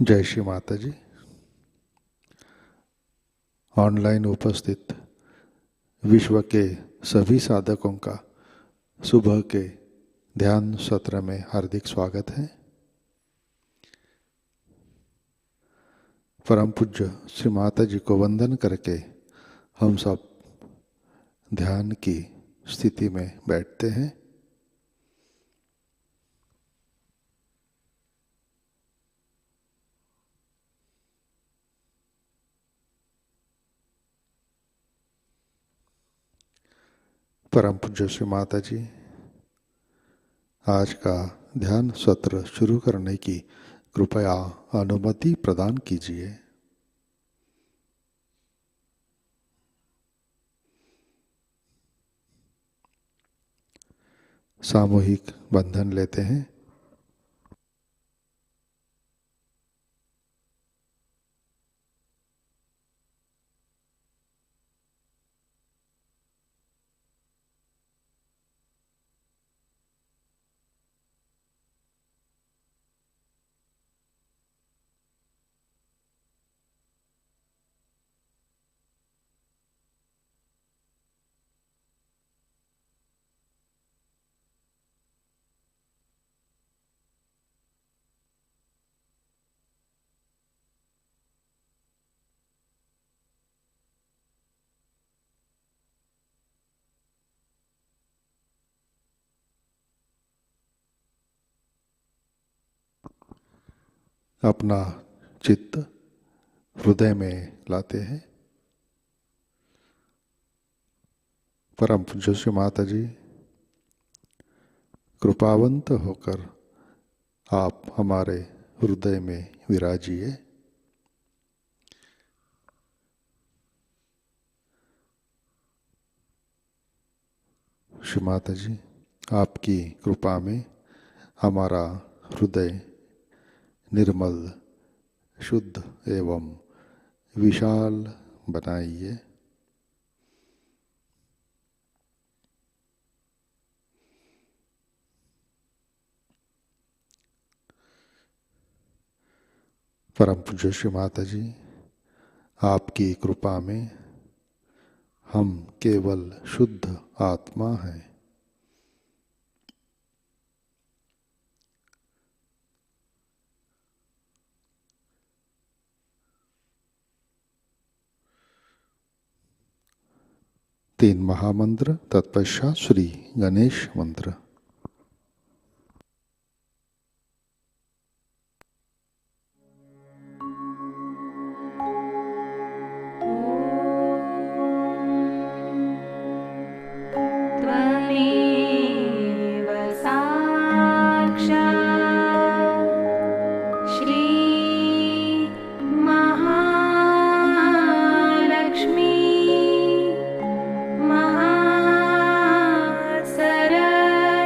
जय श्री माता जी। ऑनलाइन उपस्थित विश्व के सभी साधकों का सुबह के ध्यान सत्र में हार्दिक स्वागत है। परम पूज्य श्री माता जी को वंदन करके हम सब ध्यान की स्थिति में बैठते हैं। परम पूज्य श्री माता जी आज का ध्यान सत्र शुरू करने की कृपया अनुमति प्रदान कीजिए। सामूहिक बंधन लेते हैं। अपना चित्त हृदय में लाते हैं। परम पूज्य श्री माता जी कृपावंत होकर आप हमारे हृदय में विराजिए। श्री माता जी आपकी कृपा में हमारा हृदय निर्मल, शुद्ध एवं विशाल बनाइए। परम पूज्य श्री माता जी आपकी कृपा में हम केवल शुद्ध आत्मा हैं। तीन महामंत्र तत्पश्चात श्री गणेश मंत्र। सरस्वती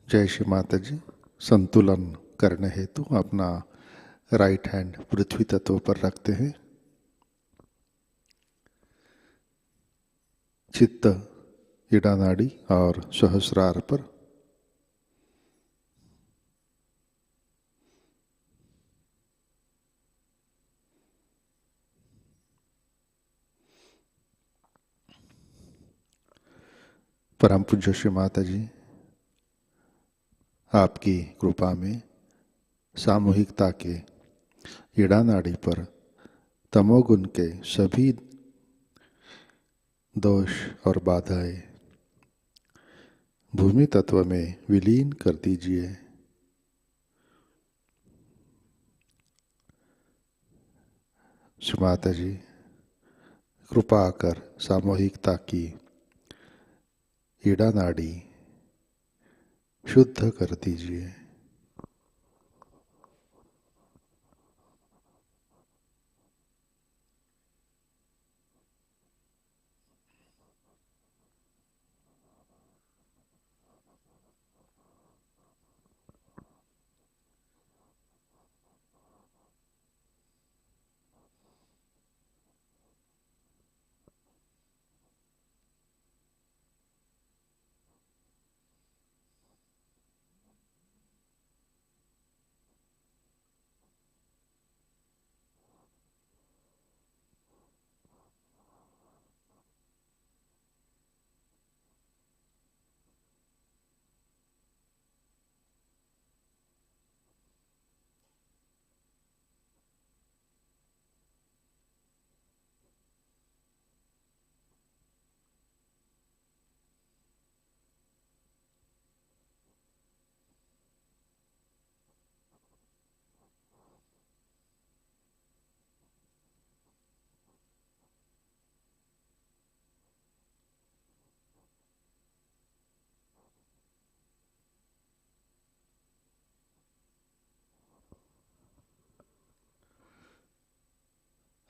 जय श्री माता जी। संतुलन करने हेतु अपना राइट हैंड पृथ्वी तत्व पर रखते हैं। चित्त इड़ा नाड़ी और सहस्रार पर। परम पूज्य श्री माता जी, आपकी कृपा में सामूहिकता के इड़ा नाड़ी पर तमोगुण के सभी दोष और बाधाएं भूमि तत्व में विलीन कर दीजिए। श्री माता जी, कृपा कर सामूहिकता की इड़ा नाड़ी शुद्ध कर दीजिए।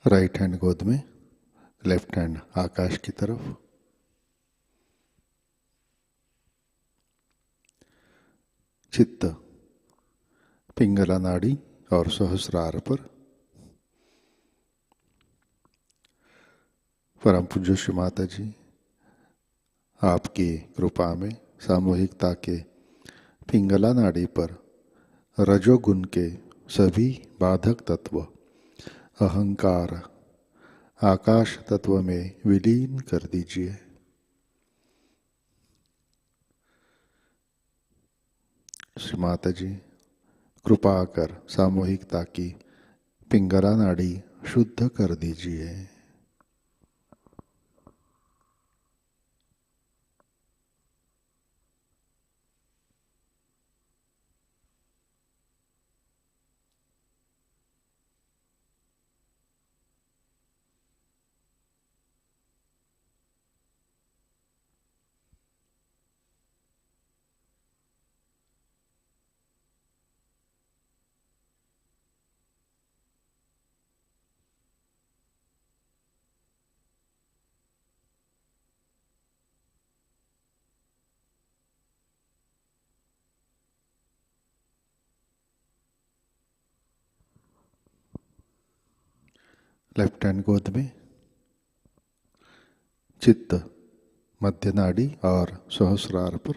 राइट हैंड गोद में, लेफ्ट हैंड आकाश की तरफ। चित्त पिंगला नाड़ी और सहस्रार पर। परम पूज्य श्री माता जी, आपकी कृपा में सामूहिकता के पिंगला नाड़ी पर रजोगुण के सभी बाधक तत्व अहंकार आकाश तत्व में विलीन कर दीजिए। श्री माता जी, कृपा कर सामूहिकता की पिंगला नाड़ी शुद्ध कर दीजिए। लेफ्ट हैंड गोद में। चित्त मध्य नाड़ी और सहस्रार पर।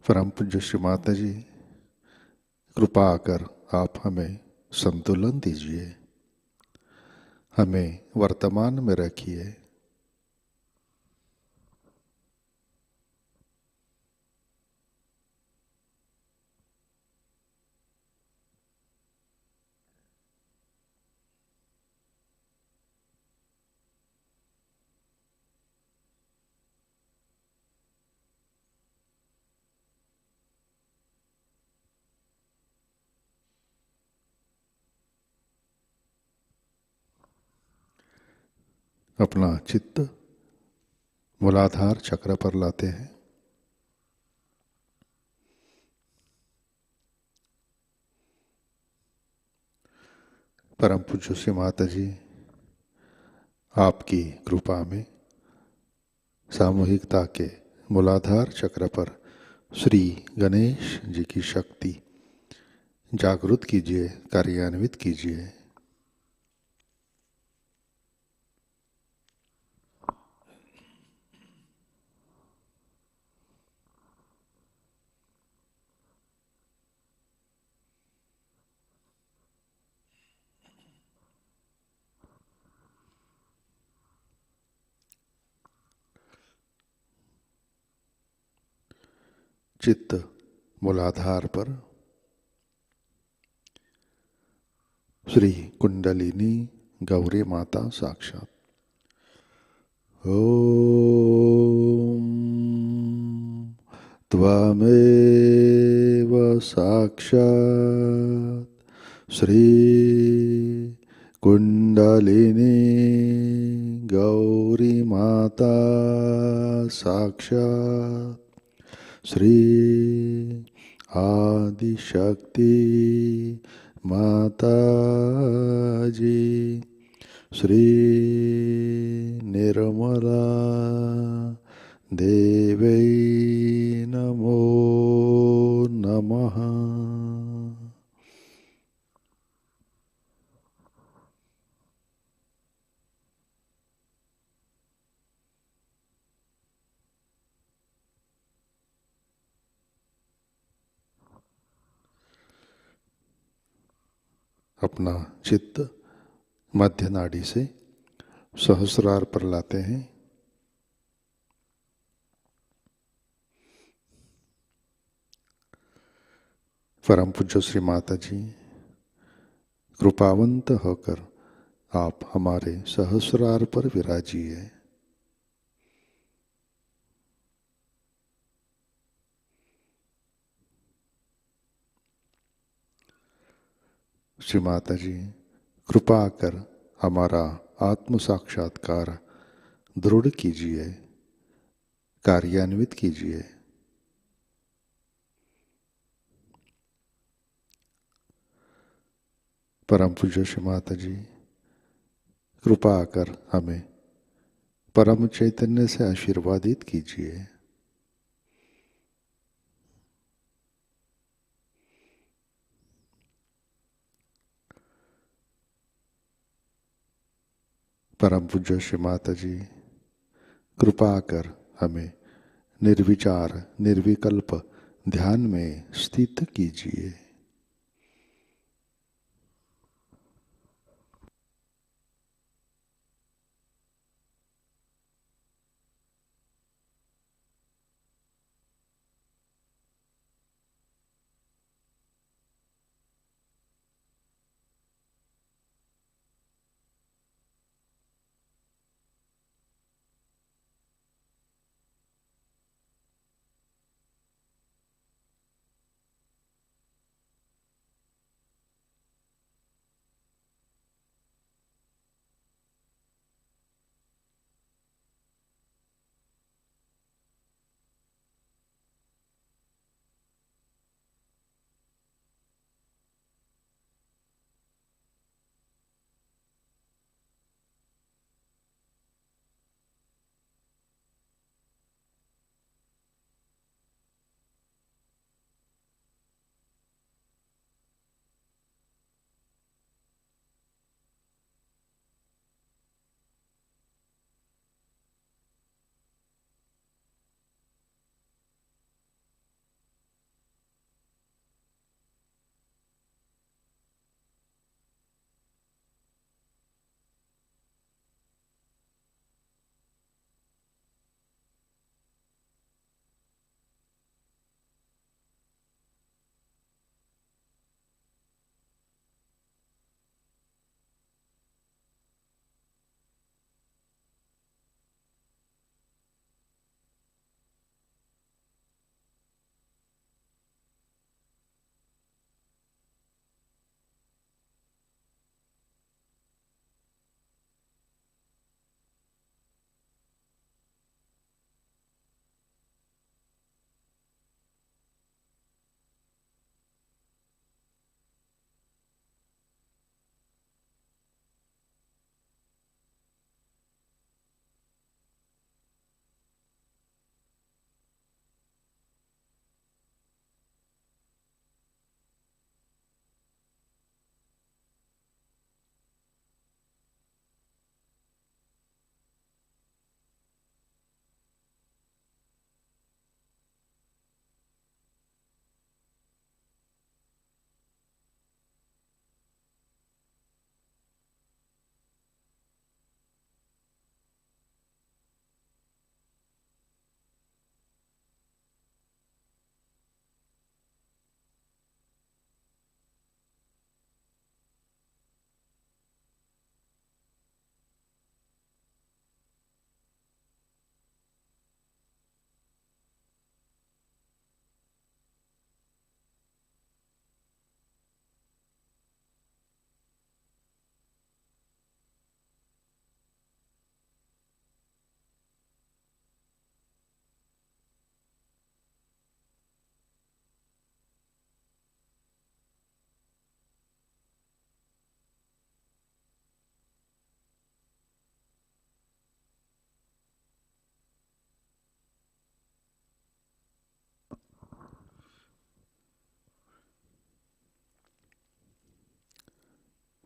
परम पूज्य श्री माता जी, कृपा कर आप हमें संतुलन दीजिए, हमें वर्तमान में रखिए। अपना चित्त मूलाधार चक्र पर लाते हैं। परम पूज्य श्री माता जी, आपकी कृपा में सामूहिकता के मूलाधार चक्र पर श्री गणेश जी की शक्ति जागृत कीजिए, कार्यान्वित कीजिए। चित्त मूलाधार पर श्री कुंडलिनी गौरी माता साक्षात। ओम त्वमेव साक्षात् श्री कुंडलिनी गौरी माता साक्षात् श्री आदिशक्ति माताजी श्री निर्मला देवै नमो नमः। अपना चित्त मध्य नाड़ी से सहस्रार पर लाते हैं। परम पूज्य श्री माता जी कृपावंत होकर आप हमारे सहस्रार पर विराजिए। श्री माता जी कृपा कर हमारा आत्म साक्षात्कार दृढ़ कीजिए, कार्यान्वित कीजिए। परम पूज्य श्री माता जी कृपा कर हमें परम चैतन्य से आशीर्वादित कीजिए। परम पूज्य श्री माता जी कृपा कर हमें निर्विचार निर्विकल्प ध्यान में स्थित कीजिए।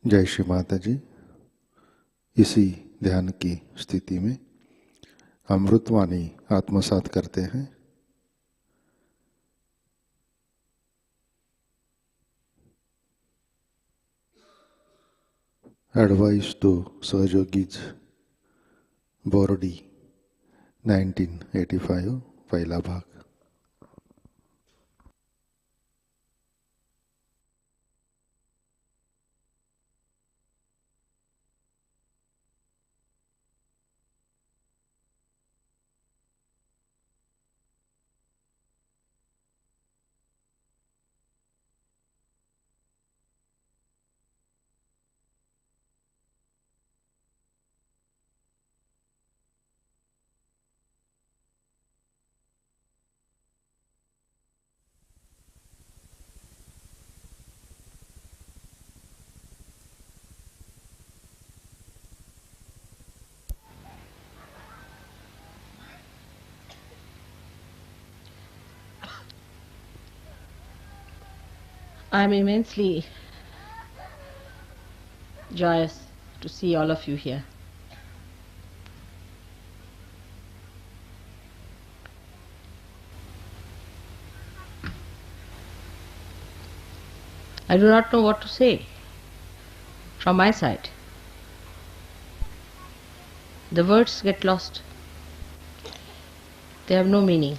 जय श्री माताजी। इसी ध्यान की स्थिति में अमृतवाणी आत्मसात करते हैं। एडवाइस टू सहयोगीज बोर्डी 1985 पहला भाग। I am immensely joyous to see all of you here. I do not know what to say from my side. The words get lost. They have no meaning.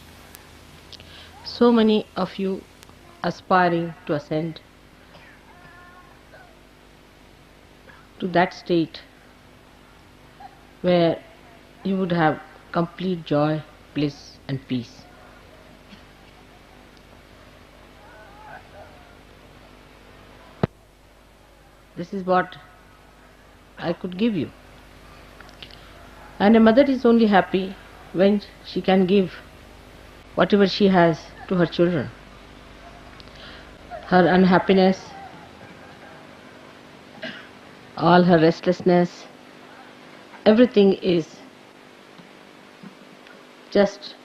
So many of you aspiring to ascend to that state where you would have complete joy, bliss and peace. This is what I could give you. And a mother is only happy when she can give whatever she has to her children. Her unhappiness, all her restlessness, everything is just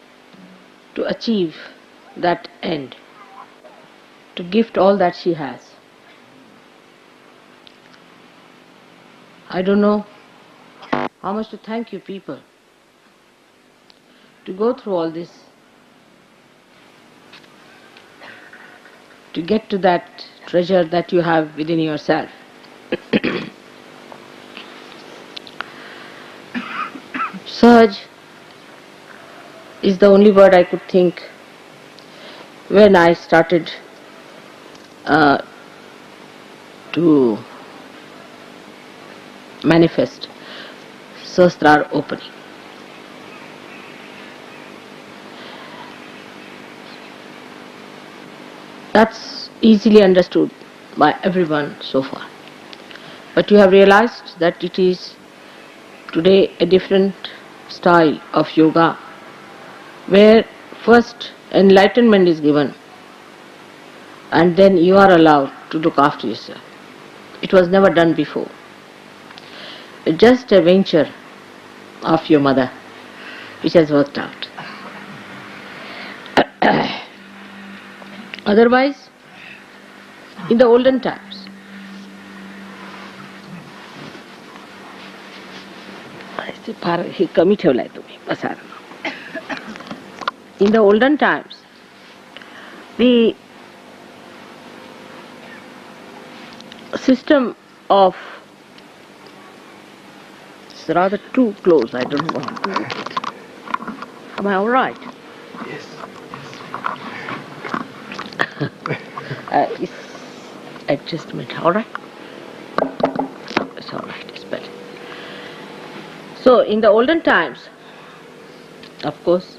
to achieve that end, to gift all that she has. I don't know how much to thank you people to go through all this, to get to that treasure that you have within yourself. Sahaj is the only word I could think when I started to manifest Sahasrar opening. That's easily understood by everyone so far. But you have realized that it is today a different style of yoga where first enlightenment is given and then you are allowed to look after yourself. It was never done before. It's just a venture of your mother which has worked out. Otherwise, in the olden times, in the olden times, the system of, it's rather too close, I don't know how to do it. Am I all right? Yes. It's adjustment, all right? It's all right, it's better. So, in the olden times, of course,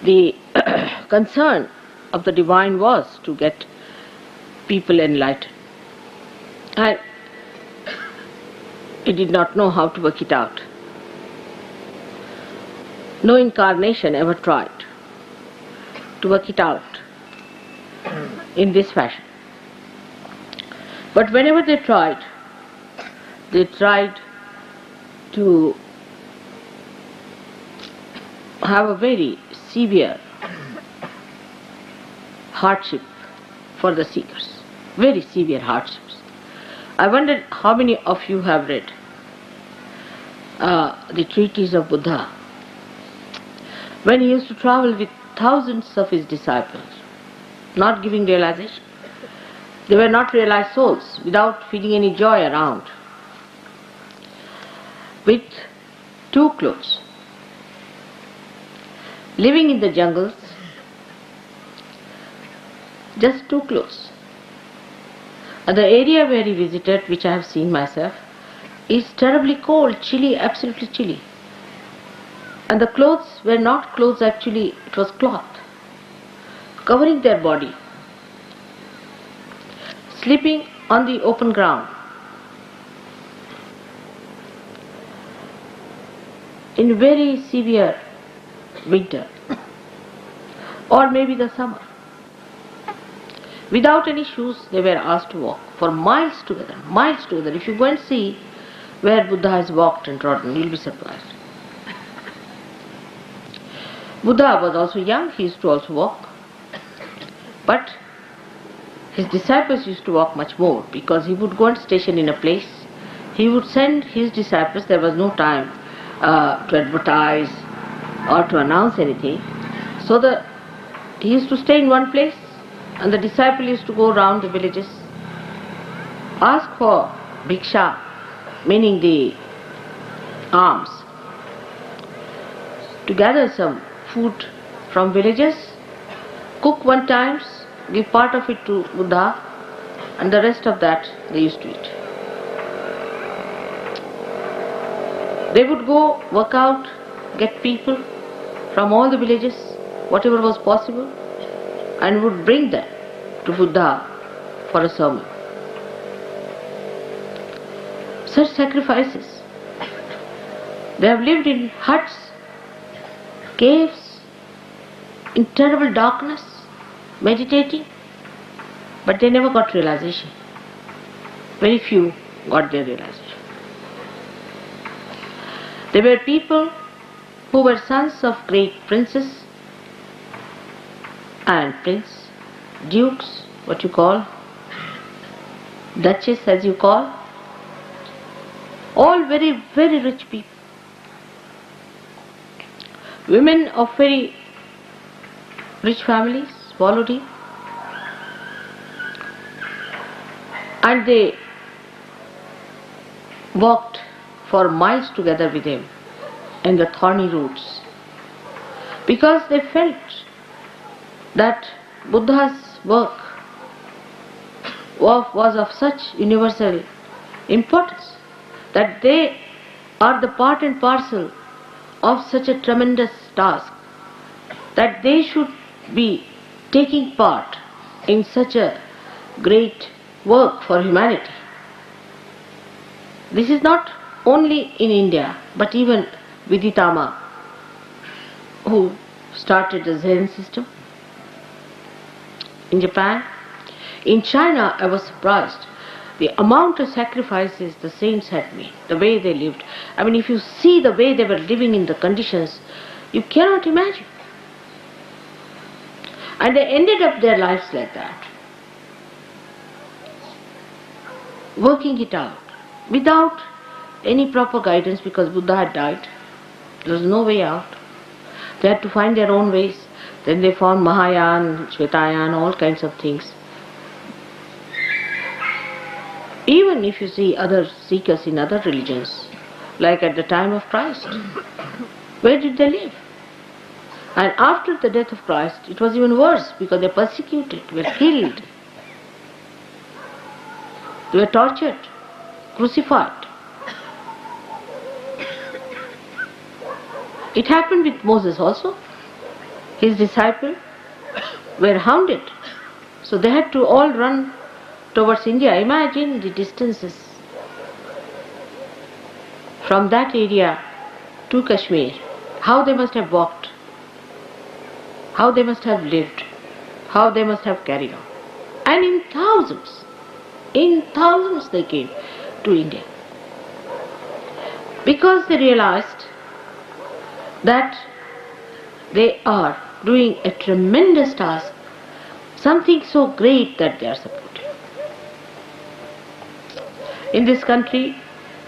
the concern of the divine was to get people enlightened. And he did not know how to work it out. No incarnation ever tried to work it out in this fashion. But whenever they tried to have a very severe hardship for the seekers, very severe hardships. I wondered how many of you have read the treatise of Buddha when he used to travel with thousands of his disciples, not giving realization. They were not realized souls, without feeling any joy around, with 2 clothes, living in the jungles, just 2 clothes. And the area where he visited, which I have seen myself, is terribly cold, chilly, absolutely chilly. And the clothes were not clothes actually, it was cloth, covering their body, sleeping on the open ground. In very severe winter, or maybe the summer. Without any shoes, they were asked to walk for miles together, miles together. If you go and see where Buddha has walked and trodden, you'll be surprised. Buddha was also young, he used to also walk. But his disciples used to walk much more, because he would go and station in a place. He would send his disciples, there was no time to advertise or to announce anything. So he used to stay in one place, and the disciple used to go around the villages, ask for bhiksha, meaning the alms, to gather some food from villages, cook one time, give part of it to Buddha, and the rest of that they used to eat. They would go work out, get people from all the villages, whatever was possible, and would bring them to Buddha for a sermon. Such sacrifices. They have lived in huts, caves, in terrible darkness, meditating, but they never got realization. Very few got their realization. They were people who were sons of great princes and prince, dukes, what you call, duchess as you call, all very, very rich people. Women of very rich families followed him, and they walked for miles together with him in the thorny routes, because they felt that Buddha's work was of such universal importance, that they are the part and parcel of such a tremendous task, that they should be taking part in such a great work for humanity. This is not only in India, but even Viditama, who started the Zen system, in Japan. In China, I was surprised the amount of sacrifices the saints had made, the way they lived. I mean, if you see the way they were living in the conditions, you cannot imagine. And they ended up their lives like that, working it out without any proper guidance, because Buddha had died. There was no way out. They had to find their own ways. Then they found Mahayana, Shvetayana, all kinds of things. Even if you see other seekers in other religions, like at the time of Christ, where did they live? And after the death of Christ, it was even worse, because they were persecuted, were killed, they were tortured, crucified. It happened with Moses also. His disciples were hounded, so they had to all run towards India. Imagine the distances from that area to Kashmir, how they must have walked, how they must have lived, how they must have carried on. And in thousands they came to India, because they realized that they are doing a tremendous task, something so great that they are supporting. In this country,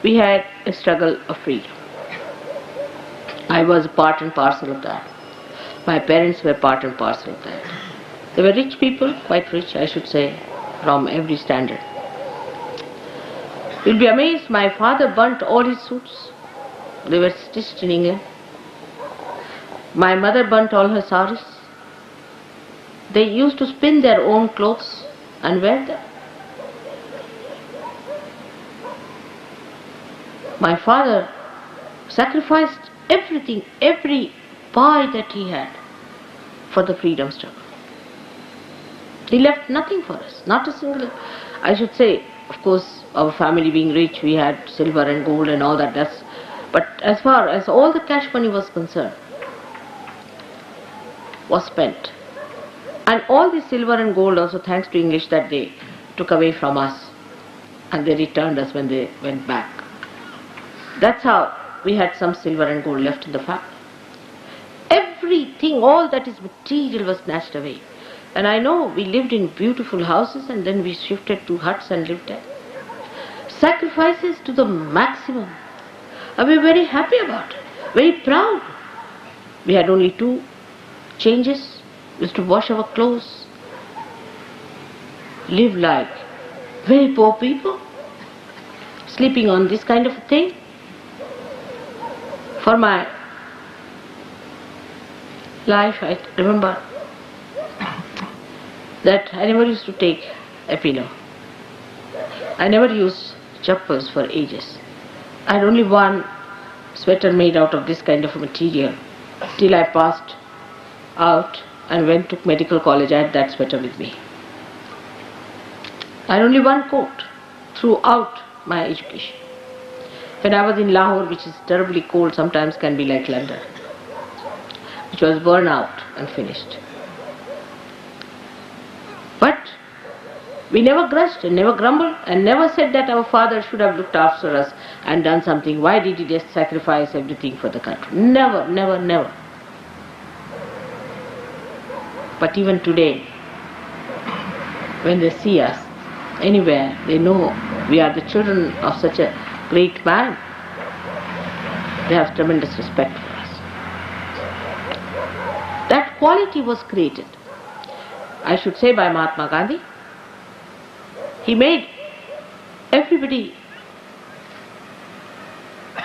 we had a struggle of freedom. I was part and parcel of that. My parents were part and parcel of that. They were rich people, quite rich, I should say, from every standard. You'll be amazed, my father burnt all his suits. They were stitched in England. My mother burnt all her saris. They used to spin their own clothes and wear them. My father sacrificed everything, every pie that he had for the freedom struggle. He left nothing for us, not a single. I should say, of course, our family being rich, we had silver and gold and all that. But as far as all the cash money was concerned, was spent. And all the silver and gold also, thanks to English, that they took away from us, and they returned us when they went back. That's how we had some silver and gold left in the family. Everything, all that is material was snatched away. And I know we lived in beautiful houses and then we shifted to huts and lived there. Sacrifices to the maximum. And we were very happy about it, very proud. We had only 2 changes. We used to wash our clothes, live like very poor people, sleeping on this kind of a thing. For my life, I remember that I never used to take a pillow. I never used chappals for ages. I had only one sweater made out of this kind of a material till I passed out and went to medical college. I had that sweater with me. I had only one coat throughout my education. When I was in Lahore, which is terribly cold, sometimes can be like London, which was burned out and finished. But we never grudged and never grumbled and never said that our father should have looked after us and done something. Why did he just sacrifice everything for the country? Never, never, never. But even today, when they see us anywhere, they know we are the children of such a great man. They have tremendous respect for us. That quality was created, I should say, by Mahatma Gandhi. He made everybody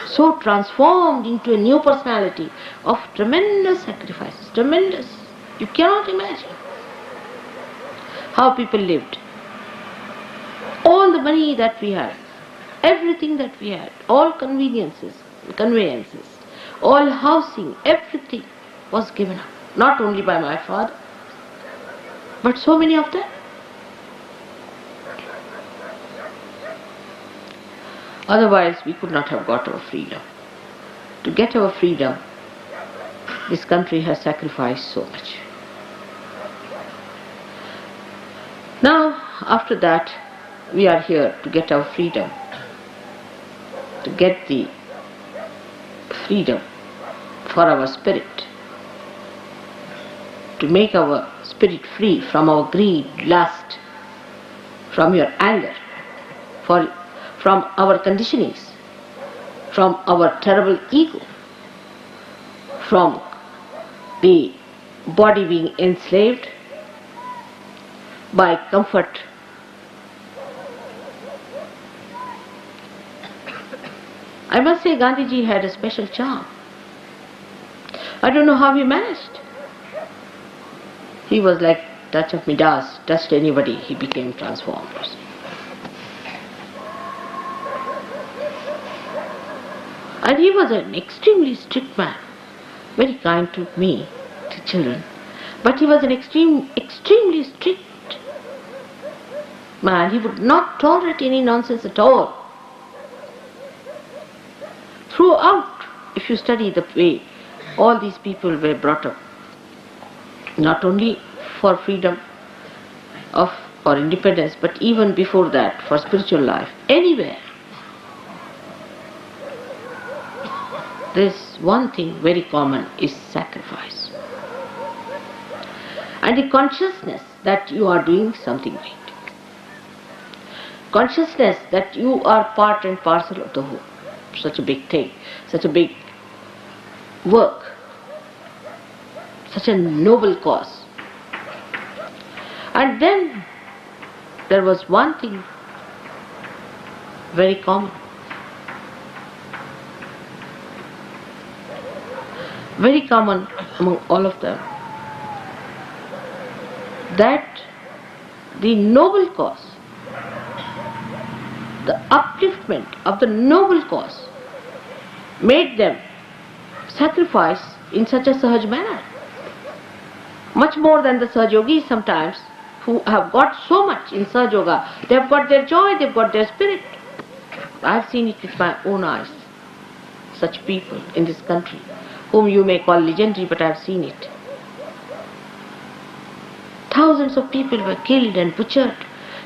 so transformed into a new personality of tremendous sacrifices, tremendous. You cannot imagine how people lived. All the money that we had, everything that we had, all conveniences, conveyances, all housing, everything was given up. Not only by my father, but so many of them. Otherwise, we could not have got our freedom. To get our freedom, this country has sacrificed so much. Now, after that, we are here to get our freedom, to get the freedom for our spirit, to make our spirit free from our greed, lust, from your anger, from our conditionings, from our terrible ego, from the body being enslaved by comfort. I must say Gandhiji had a special charm. I don't know how he managed. He was like touch of Midas, touched anybody, he became transformed. And he was an extremely strict man, very kind to me, to children. But he was an extremely strict man. He would not tolerate any nonsense at all. Throughout, if you study the way all these people were brought up, not only for freedom or independence, but even before that, for spiritual life, anywhere, there's one thing very common, is sacrifice. And the consciousness that you are doing something right. consciousness that you are part and parcel of the whole. Such a big thing, such a big work, such a noble cause. And then there was one thing very common. Very common among all of them. That the noble cause, the upliftment of the noble cause made them sacrifice in such a Sahaj manner. Much more than the Sahajogis sometimes, who have got so much in Sahajayoga. They have got their joy, they have got their spirit. I have seen it with my own eyes. Such people in this country, whom you may call legendary, but I have seen it. Thousands of people were killed and butchered.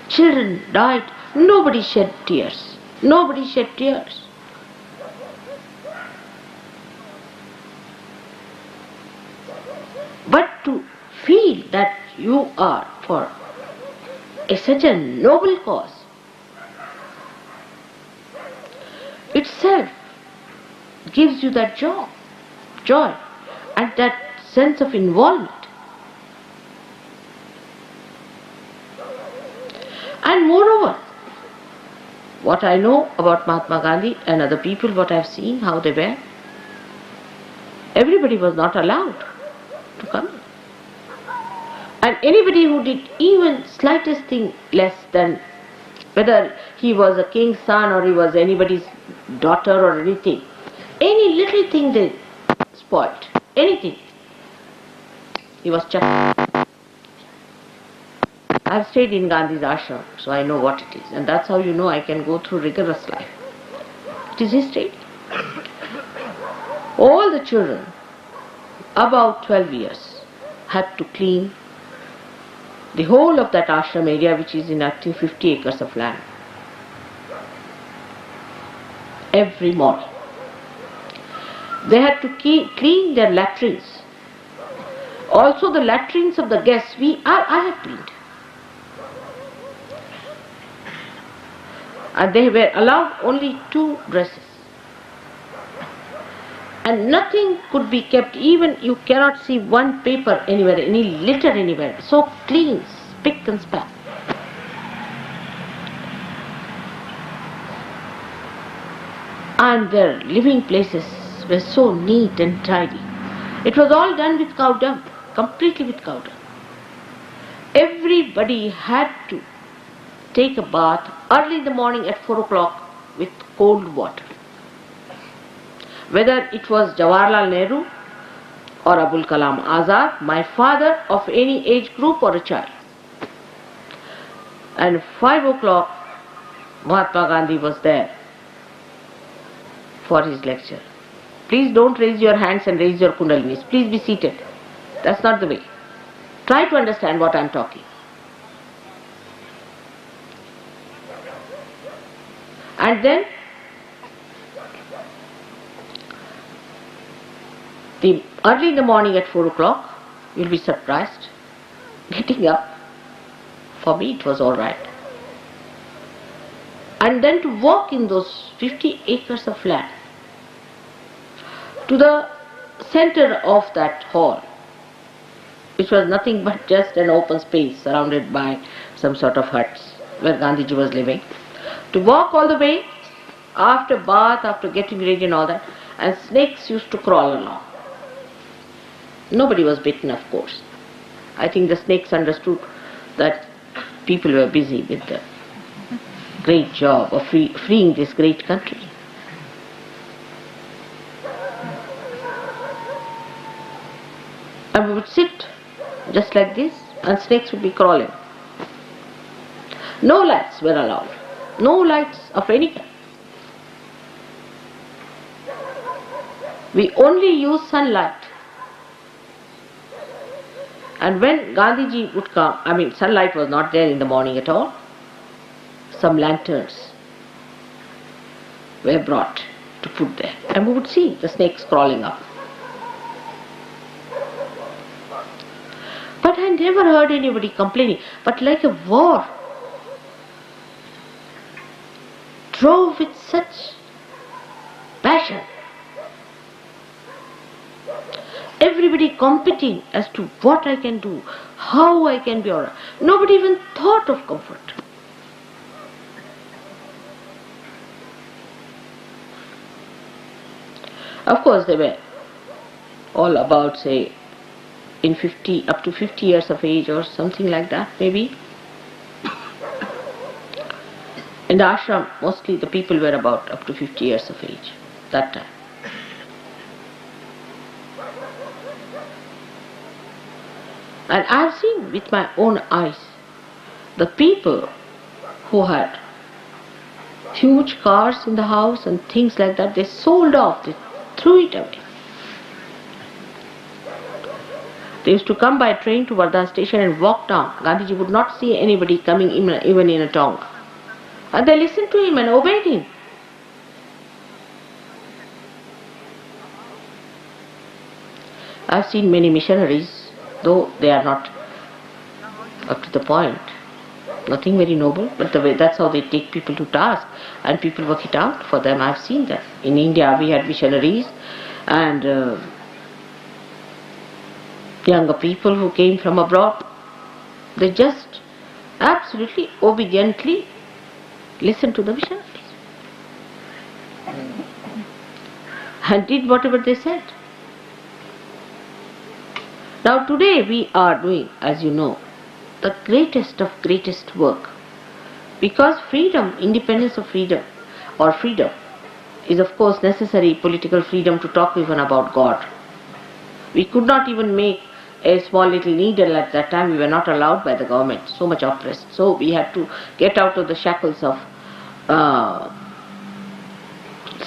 Children died. Nobody shed tears. Nobody shed tears. But to feel that you are for such a noble cause itself gives you that joy and that sense of involvement. And moreover, what I know about Mahatma Gandhi and other people, what I have seen, how they were, everybody was not allowed to come in. And anybody who did even slightest thing less than, whether he was a king's son or he was anybody's daughter or anything, any little thing they spoiled, anything, he was chucked. I have stayed in Gandhi's ashram, so I know what it is, and that's how you know I can go through rigorous life. It is history. All the children about 12 years had to clean the whole of that ashram area, which is in I think 50 acres of land, every morning. They had to clean their latrines. Also the latrines of the guests, I have cleaned. And they were allowed only 2 dresses. And nothing could be kept, even you cannot see one paper anywhere, any litter anywhere. So clean, spick and span. And their living places were so neat and tidy. It was all done with cow dung, completely with cow dung. Everybody had to take a bath early in the morning at 4 o'clock with cold water. Whether it was Jawaharlal Nehru or Abul Kalam Azad, my father, of any age group or a child. And 5 o'clock, Mahatma Gandhi was there for his lecture. Please don't raise your hands and raise your kundalinis. Please be seated. That's not the way. Try to understand what I am talking. And then early in the morning at 4 o'clock, you'll be surprised. Getting up, for me it was all right. And then to walk in those 50 acres of land to the center of that hall, which was nothing but just an open space surrounded by some sort of huts where Gandhiji was living. To walk all the way, after bath, after getting ready and all that, and snakes used to crawl along. Nobody was bitten, of course. I think the snakes understood that people were busy with the great job of freeing this great country. And we would sit just like this, and snakes would be crawling. No lights were allowed. No lights of any kind. We only use sunlight. And when Gandhiji would come, sunlight was not there in the morning at all. Some lanterns were brought to put there. And we would see the snakes crawling up. But I never heard anybody complaining. But like a war, drove with such passion. Everybody competing as to what I can do, how I can be alright. Nobody even thought of comfort. Of course, they were all about, say, up to 50 years of age or something like that, maybe. In the ashram, mostly the people were about up to 50 years of age that time. And I have seen with my own eyes the people who had huge cars in the house and things like that, they sold off, they threw it away. They used to come by train to Varda station and walk down. Gandhiji would not see anybody coming even in a tonga. And they listened to him and obeyed him. I have seen many missionaries, though they are not up to the point, nothing very noble, but that's how they take people to task and people work it out for them. I have seen that. In India we had missionaries and younger people who came from abroad. They just absolutely obediently listened to the missionaries and did whatever they said. Now today we are doing, as you know, the greatest of greatest work, because freedom, independence of freedom or freedom is of course necessary, political freedom to talk even about God. We could not even make a small little needle at that time. We were not allowed by the government, so much oppressed. So we had to get out of the shackles of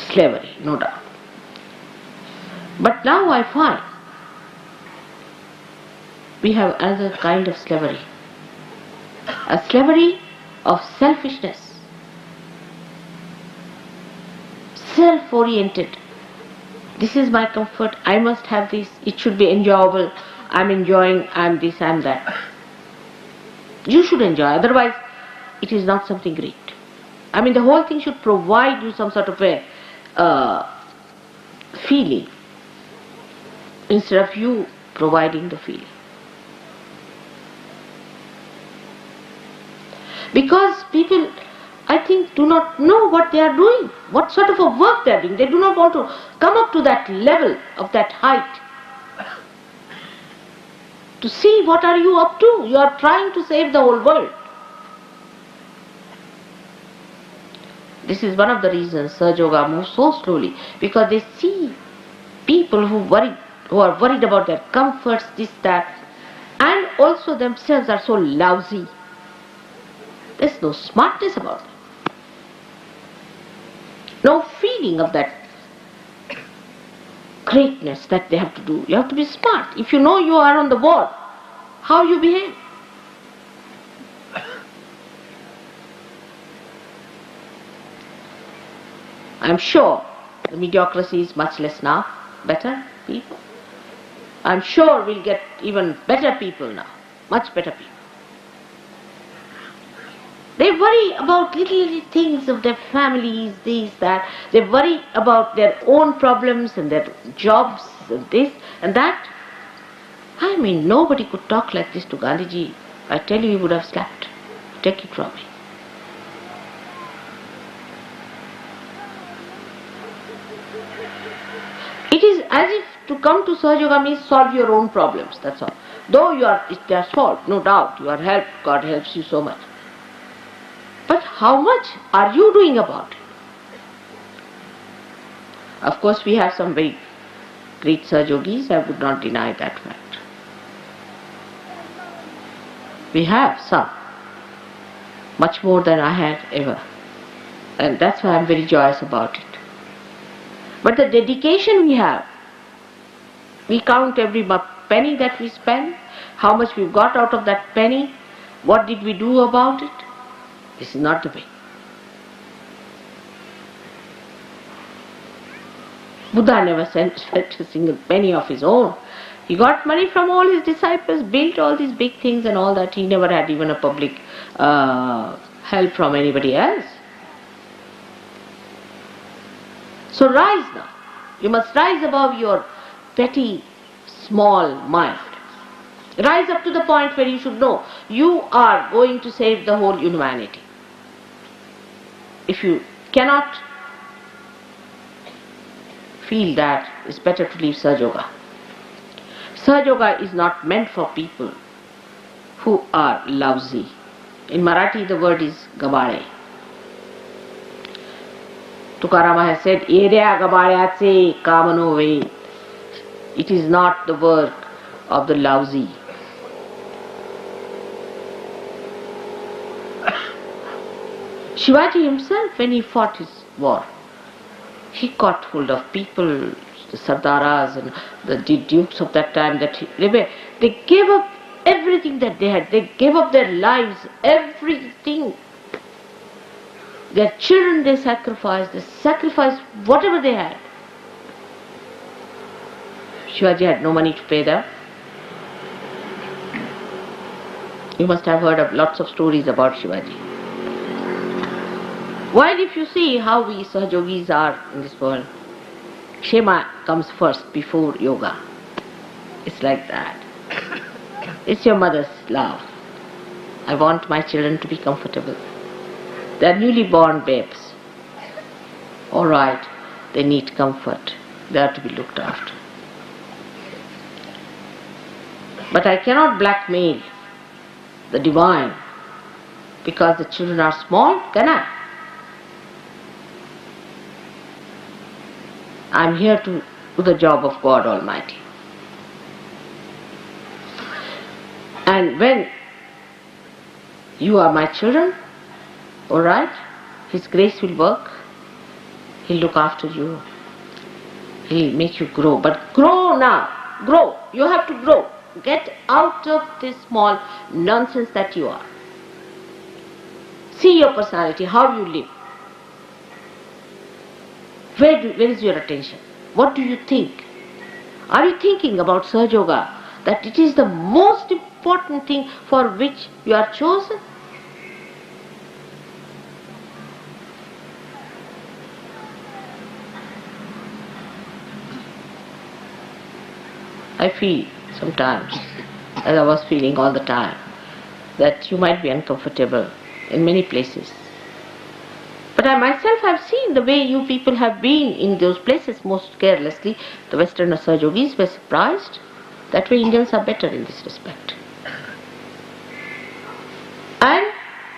slavery, no doubt. But now I find we have another kind of slavery, a slavery of selfishness, self-oriented. This is my comfort, I must have this, it should be enjoyable, I'm enjoying, I'm this, I'm that. You should enjoy, otherwise it is not something great. I mean, the whole thing should provide you some sort of a feeling instead of you providing the feeling. Because people, I think, do not know what they are doing, what sort of a work they are doing. They do not want to come up to that level of that height. To see what are you up to. You are trying to save the whole world. This is one of the reasons Sahajayoga moves so slowly, because they see people who are worried about their comforts, this, that, and also themselves are so lousy. There's no smartness about them. No feeling of that greatness that they have to do. You have to be smart. If you know you are on the board, how you behave. I'm sure the mediocrity is much less now. Better people. I'm sure we'll get even better people now. Much better people. They worry about little things of their families, this, that. They worry about their own problems and their jobs and this and that. I mean, nobody could talk like this to Gandhiji. I tell you, he would have slapped. Take it from me. It is as if to come to Sahajayoga means solve your own problems, that's all. Though they are solved, no doubt, you are helped, God helps you so much. But how much are you doing about it? Of course, we have some very great Sahajogis, I would not deny that fact. We have some, much more than I had ever. And that's why I'm very joyous about it. But the dedication we have, we count every penny that we spend, how much we got out of that penny, what did we do about it? This is not the way. Buddha never spent a single penny of his own. He got money from all his disciples, built all these big things and all that. He never had even a public help from anybody else. So rise now. You must rise above your petty, small mind. Rise up to the point where you should know you are going to save the whole humanity. If you cannot feel that, it's better to leave Sahajayoga. Sahajayoga is not meant for people who are lousy. In Marathi the word is gabale. Tukarama has said, Yerya gabalyatse kamano ved. It is not the work of the lousy. Shivaji himself, when he fought his war, he caught hold of people, the Sardaras and the dukes of that time, they gave up everything that they had. They gave up their lives, everything. Their children they sacrificed whatever they had. Shivaji had no money to pay them. You must have heard of lots of stories about Shivaji. While if you see how we Sahajogis are in this world, Kshema comes first before yoga. It's like that. It's your mother's love. I want my children to be comfortable. They are newly born babes. Alright, they need comfort. They are to be looked after. But I cannot blackmail the divine because the children are small, can I? I am here to do the job of God Almighty. And when you are my children, alright, His grace will work. He'll look after you. He'll make you grow. But grow now. Grow. You have to grow. Get out of this small nonsense that you are. See your personality, how you live. Where is your attention? What do you think? Are you thinking about Sahajayoga, that it is the most important thing for which you are chosen? I feel sometimes, as I was feeling all the time, that you might be uncomfortable in many places. But I myself have seen the way you people have been in those places most carelessly. The Western Sahajogis were surprised. That way Indians are better in this respect. And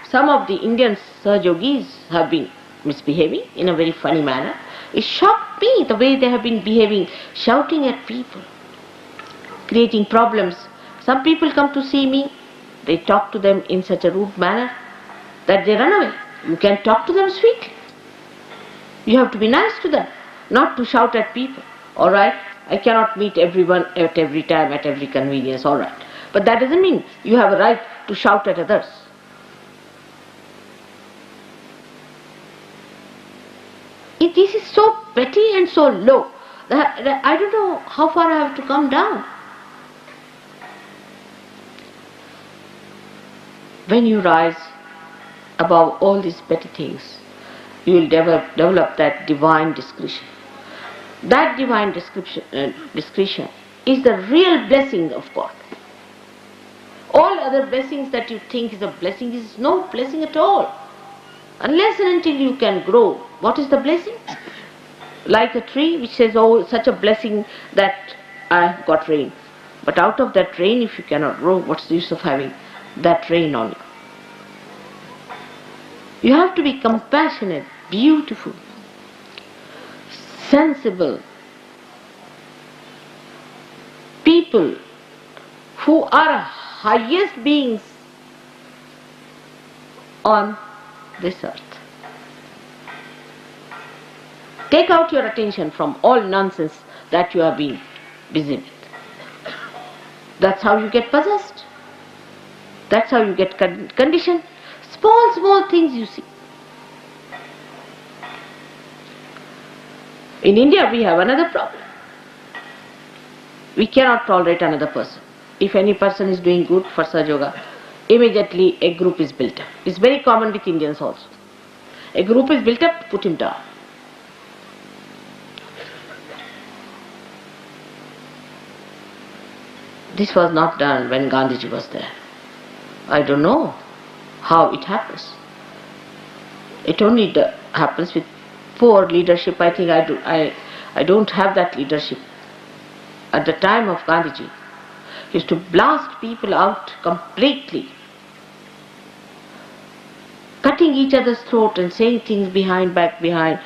some of the Indian Sahajogis have been misbehaving in a very funny manner. It shocked me the way they have been behaving, shouting at people, creating problems. Some people come to see me, they talk to them in such a rude manner that they run away. You can talk to them sweetly. You have to be nice to them, not to shout at people. Alright, I cannot meet everyone at every time, at every convenience, alright. But that doesn't mean you have a right to shout at others. This is so petty and so low that I don't know how far I have to come down. When you rise above all these petty things, you will develop that divine discretion. That divine discretion is the real blessing of God. All other blessings that you think is a blessing is no blessing at all. Unless and until you can grow, what is the blessing? Like a tree which says, oh, such a blessing that I have got rain. But out of that rain, if you cannot grow, what's the use of having that rain on you? You have to be compassionate, beautiful, sensible people who are highest beings on this earth. Take out your attention from all nonsense that you have been busy with. That's how you get possessed. That's how you get conditioned. Small things you see. In India we have another problem. We cannot tolerate another person. If any person is doing good for Sahajayoga, immediately a group is built up. It's very common with Indians also. A group is built up to put him down. This was not done when Gandhiji was there. I don't know how it happens. It only happens with poor leadership. I think I don't have that leadership. At the time of Gandhiji, he used to blast people out completely, cutting each other's throat and saying things back behind,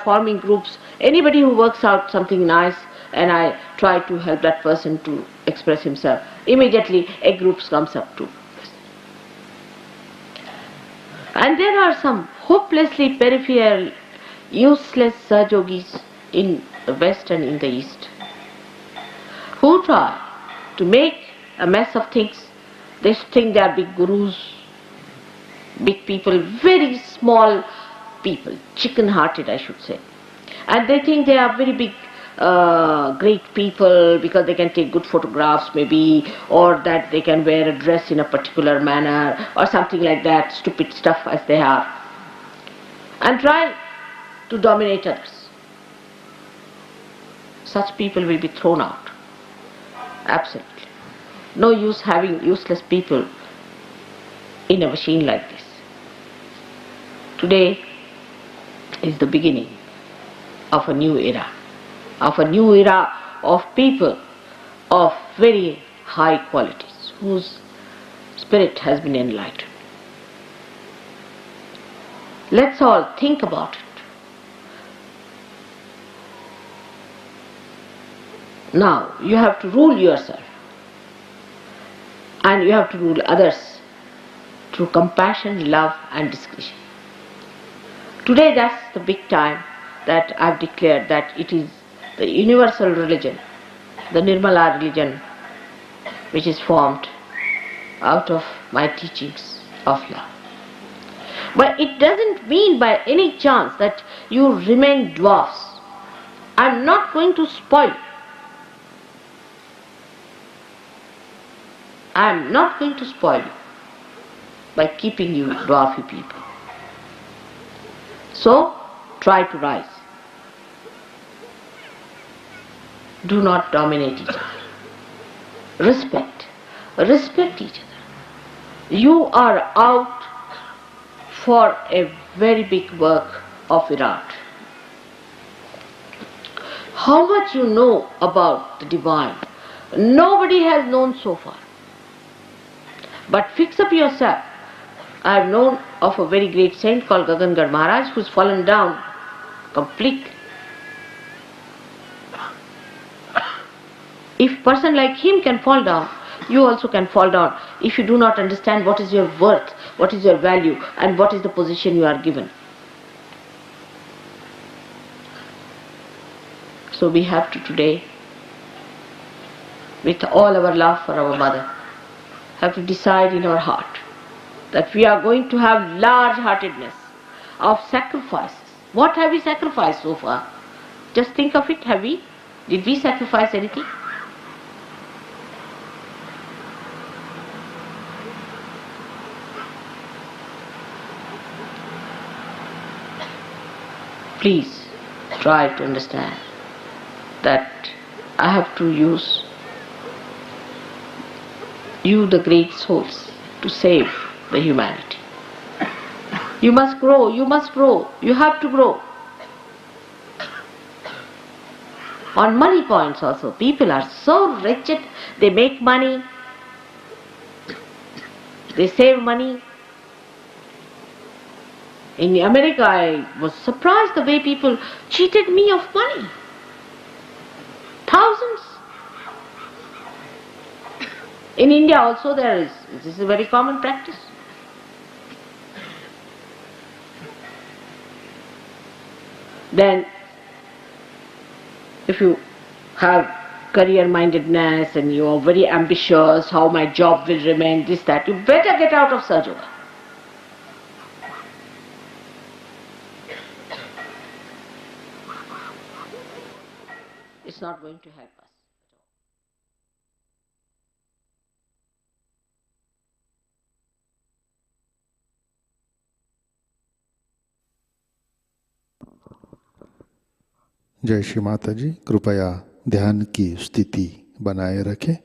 forming groups. Anybody who works out something nice and I try to help that person to express himself, immediately a group comes up too. And there are some hopelessly peripheral, useless Sahajogis in the West and in the East who try to make a mess of things. They think they are big gurus, big people, very small people, chicken-hearted I should say. And they think they are very big, great people because they can take good photographs maybe, or that they can wear a dress in a particular manner or something like that, stupid stuff as they are, and try to dominate others. Such people will be thrown out. Absolutely. No use having useless people in a machine like this. Today is the beginning of a new era, of people of very high qualities, whose spirit has been enlightened. Let's all think about it. Now, you have to rule yourself, and you have to rule others through compassion, love and discretion. Today that's the big time that I've declared that it is the universal religion, the Nirmala religion, which is formed out of my teachings of love. But it doesn't mean by any chance that you remain dwarfs. I'm not going to spoil. I'm not going to spoil you by keeping you dwarfy people. So, try to rise. Do not dominate each other. Respect each other. You are out for a very big work of Virat. How much you know about the divine, nobody has known so far. But fix up yourself. I have known of a very great saint called Gagangarh Maharaj who has fallen down completely. If a person like him can fall down, you also can fall down if you do not understand what is your worth, what is your value, and what is the position you are given. So we have to today, with all our love for our mother, have to decide in our heart that we are going to have large-heartedness of sacrifices. What have we sacrificed so far? Just think of it, have we? Did we sacrifice anything? Please try to understand that I have to use you, the great souls, to save the humanity. You must grow, you have to grow. On money points also, people are so wretched, they make money, they save money. In America, I was surprised the way people cheated me of money. Thousands. In India also this is a very common practice. Then, if you have career-mindedness and you are very ambitious, how my job will remain, this, that, you better get out of Sahajayoga. It's not going to help us. जय श्री माता जी, कृपया ध्यान की स्थिति बनाए रखें।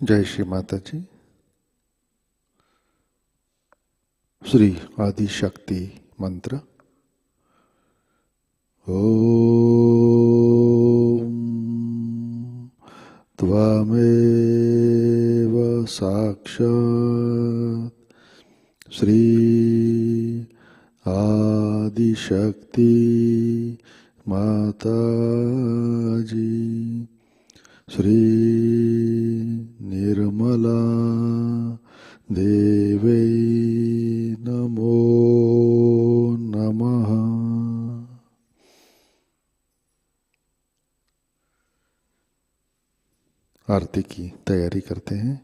जय श्री माता जी। श्री आदि शक्ति मंत्र। ओम त्वमेव साक्षात् श्री आदि शक्ति माताजी श्री निर्मला देवै नमो नमः। आरती की तैयारी करते हैं।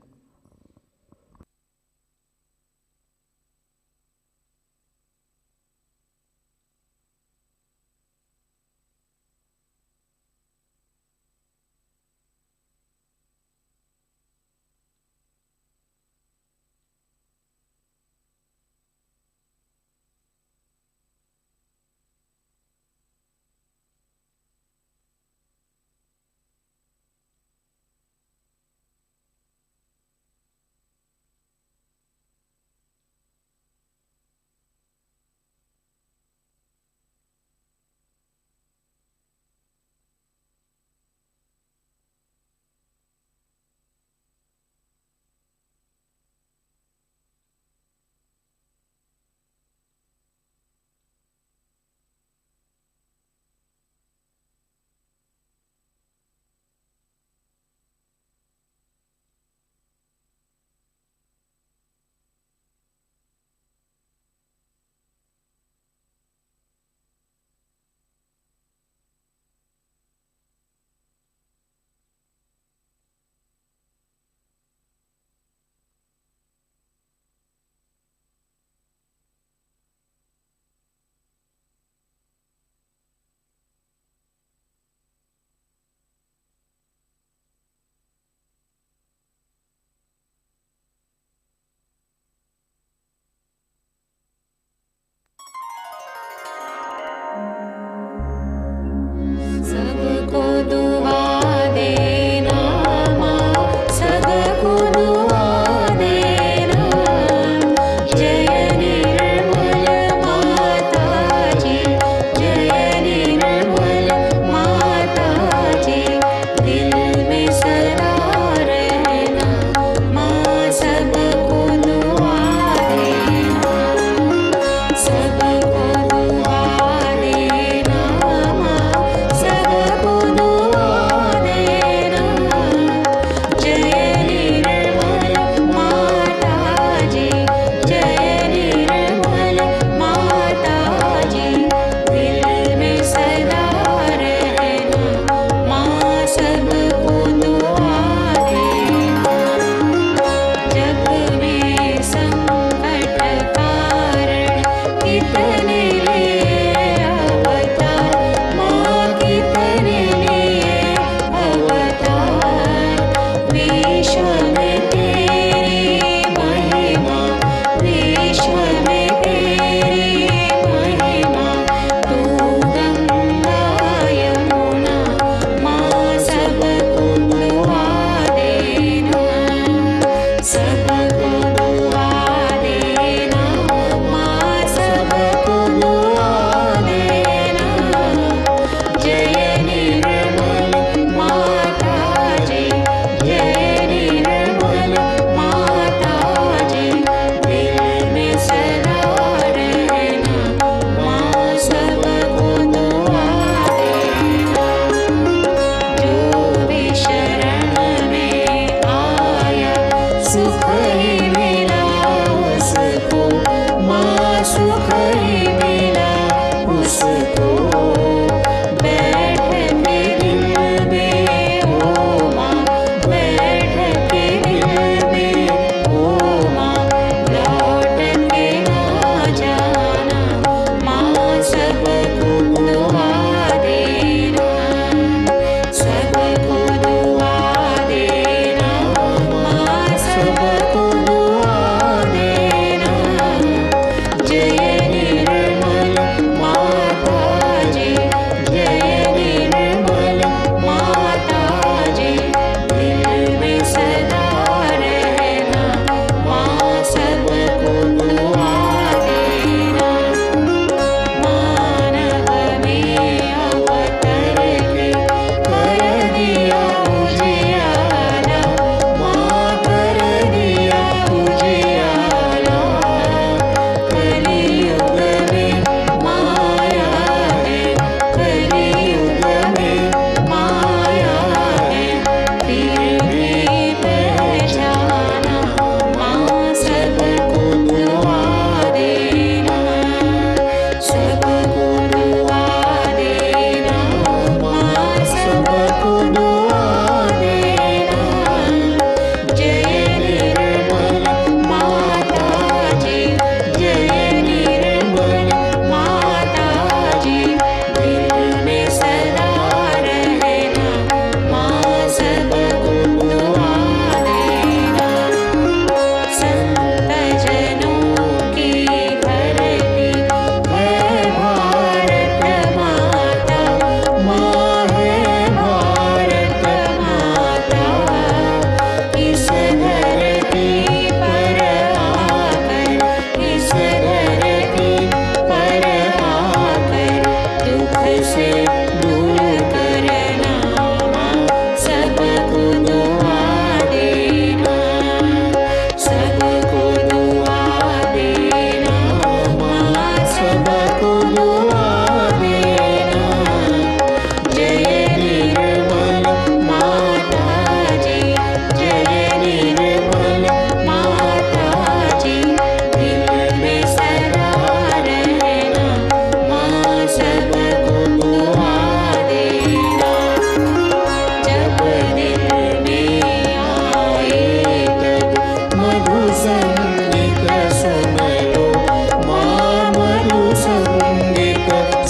सुख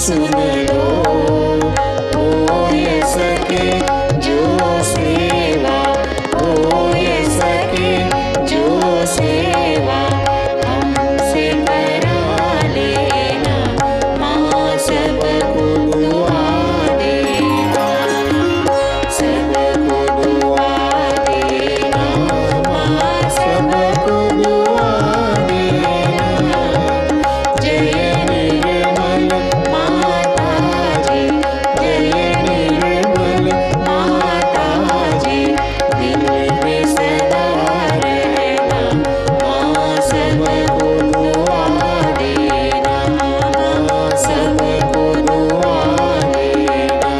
सुन लो, हो ये सके जो सेवा, हो ये सके जो सेवा हमसे करा लेना, माँ सबको दुआ देना, सबको दुआ देना, माँ सबको दुआ देना। जय निर्मल माताजी, जय निर्मल माताजी, दिल में सदा रहना, माँ सबको दुआ देना, माँ सबको दुआ देना,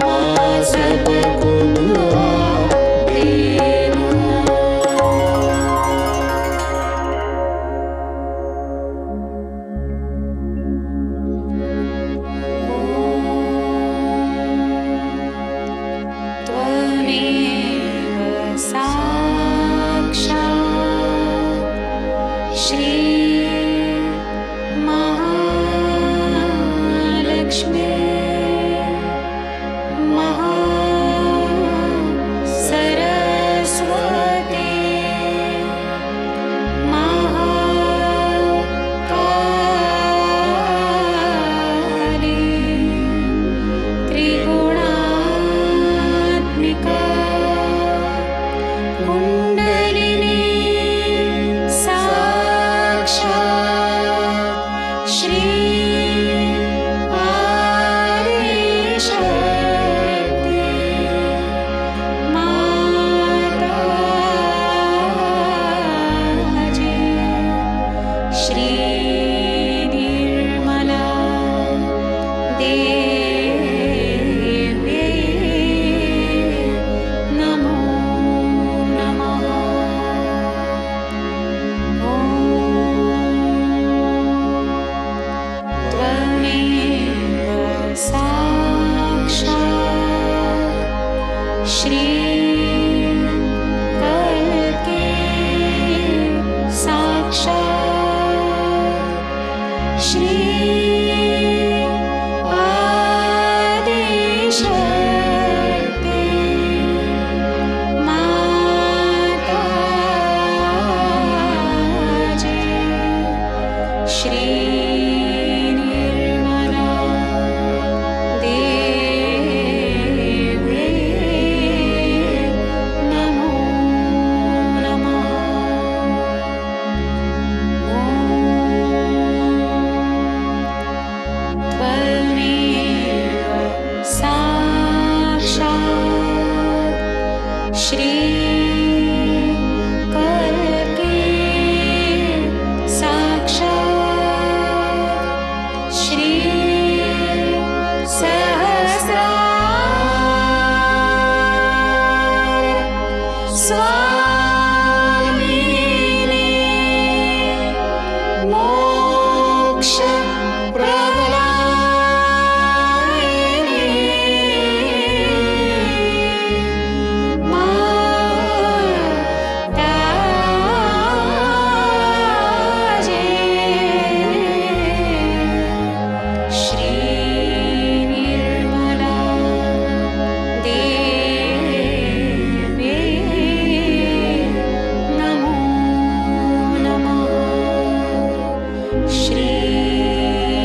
माँ सबको दुआ देना। त्वमेव साक्षात् श्री महालक्ष्मी महासरस्वती महाकाली त्रिगुणात्मिका कुण्डलिनी साक्षात् श्री आदिशक्ति माताजी, श्री निर्मला देवी नमो नमः। त्वमेव साक्षात् श्री कल्की साक्षात् श्री आदिशक्ति माताजी, श्री निर्मला देवी नमो नमः। त्वमेव साक्षात् श्री कल्की साक्षात् श्री सहस्रार स्वामिनी मोक्ष प्रदायिनी माताजी, श्री निर्मला देवी नमो नमः। श्री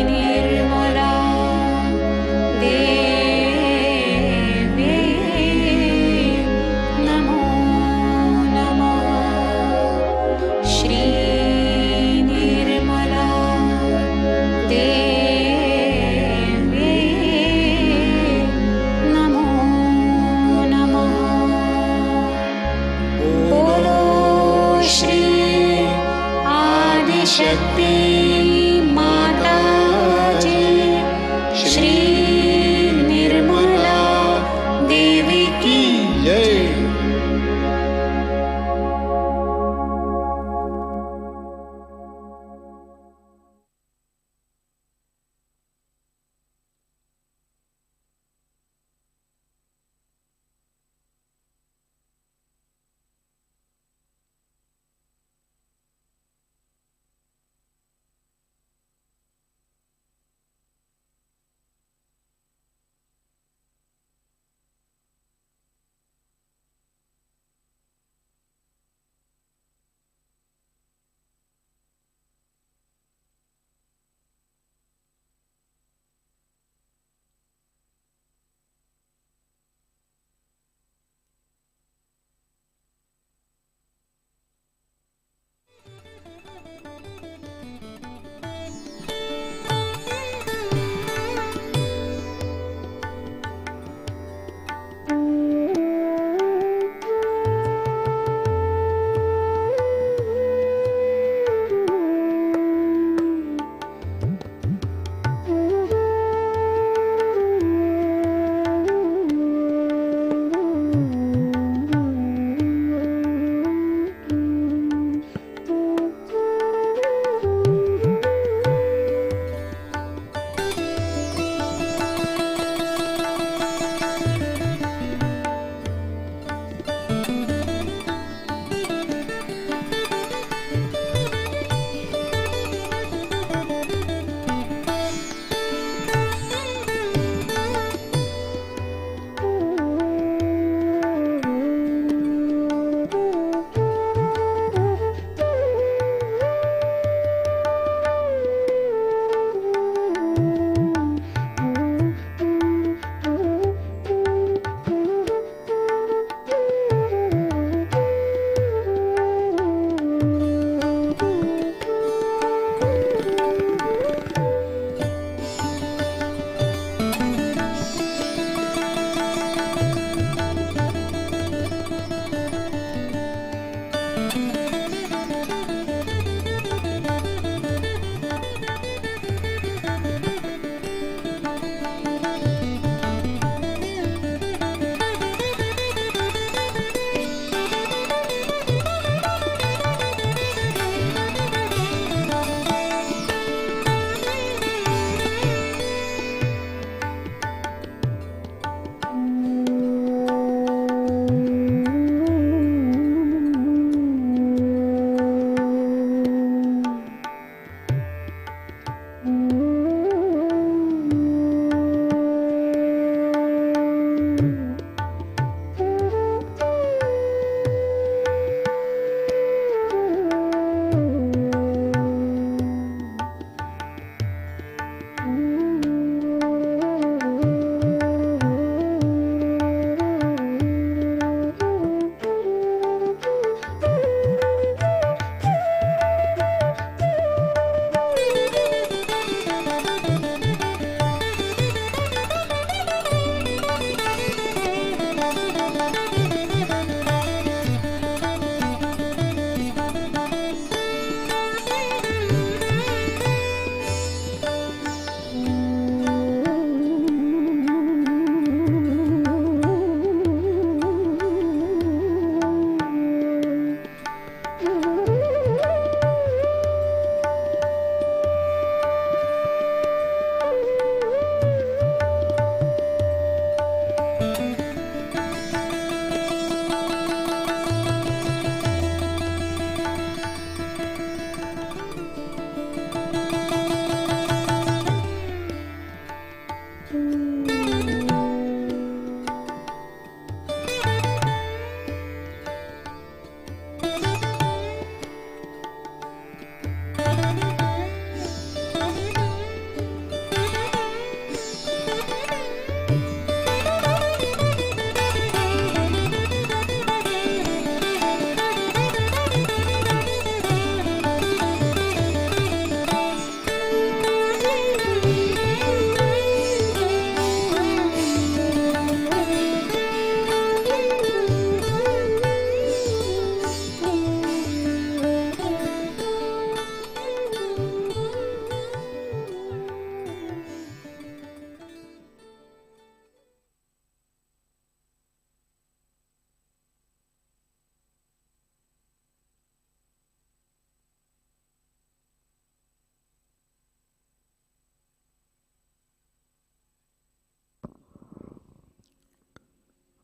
निर्मला देवी नमो नमः। श्री निर्मला देवी नमो नमः। बोलो श्री आदिशक्ति माताजी, श्री निर्मला देवी की जय।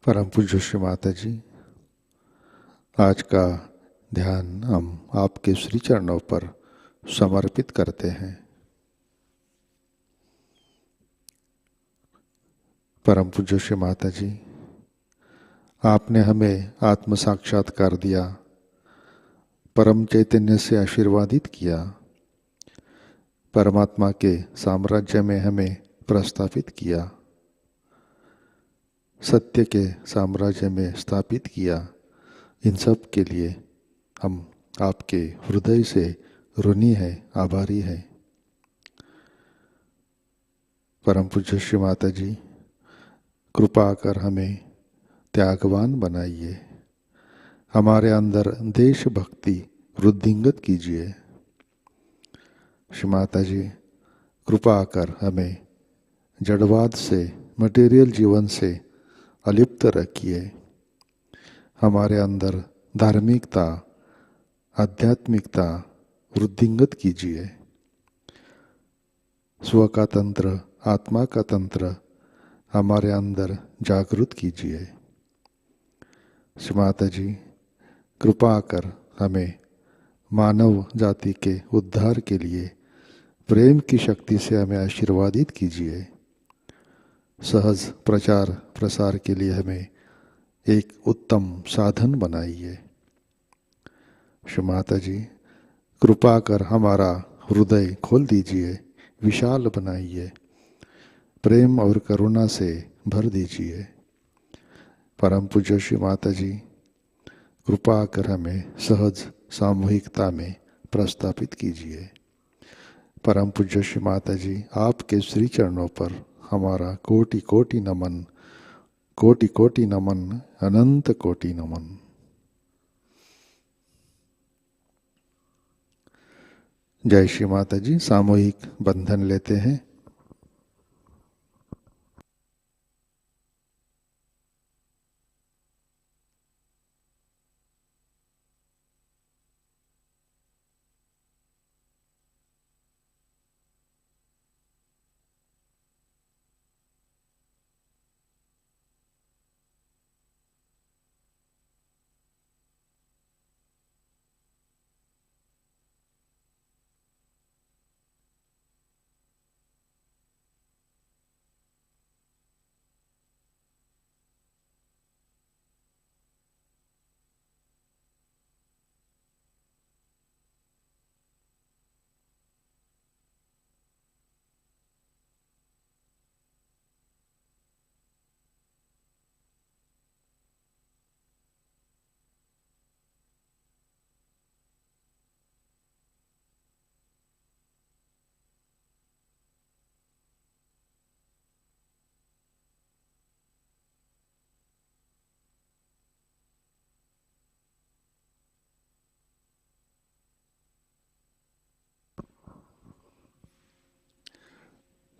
परम पूज्य श्री माता जी, आज का ध्यान हम आपके श्री चरणों पर समर्पित करते हैं। परम पूज्य श्री माता जी, आपने हमें आत्म साक्षात्कार दिया, परम चैतन्य से आशीर्वादित किया, परमात्मा के साम्राज्य में हमें प्रस्थापित किया, सत्य के साम्राज्य में स्थापित किया। इन सब के लिए हम आपके हृदय से ऋणी हैं, आभारी हैं। परम पूज्य श्री माता जी, कृपा कर हमें त्यागवान बनाइए, हमारे अंदर देशभक्ति वृद्धिंगत कीजिए। श्री माता जी, कृपा कर हमें जड़वाद से, मटेरियल जीवन से अलिप्त रखिए, हमारे अंदर धार्मिकता, आध्यात्मिकता वृद्धिंगत कीजिए। स्व का तंत्र, आत्मा का तंत्र हमारे अंदर जागृत कीजिए। श्री माता जी, कृपा कर हमें मानव जाति के उद्धार के लिए प्रेम की शक्ति से हमें आशीर्वादित कीजिए। सहज प्रचार प्रसार के लिए हमें एक उत्तम साधन बनाइए। श्री माता जी, कृपा कर हमारा हृदय खोल दीजिए, विशाल बनाइए, प्रेम और करुणा से भर दीजिए। परम पूज्य श्री माता जी, कृपा कर हमें सहज सामूहिकता में प्रस्थापित कीजिए। परम पूज्य श्री माता जी, आपके श्री चरणों पर हमारा कोटि कोटि नमन, कोटि कोटि नमन, अनंत कोटि नमन। जय श्री माता जी। सामूहिक बंधन लेते हैं।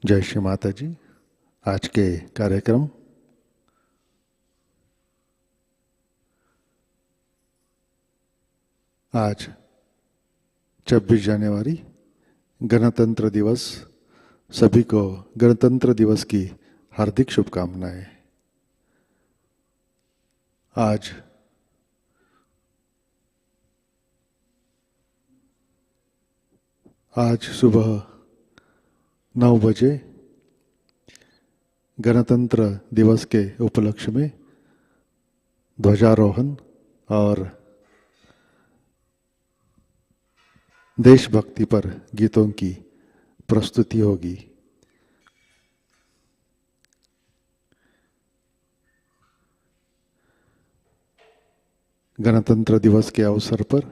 जय श्री माता जी। आज के कार्यक्रम आज 26 जनवरी गणतंत्र दिवस, सभी को गणतंत्र दिवस की हार्दिक शुभकामनाएं। आज सुबह 9 बजे गणतंत्र दिवस के उपलक्ष्य में ध्वजारोहण और देशभक्ति पर गीतों की प्रस्तुति होगी। गणतंत्र दिवस के अवसर पर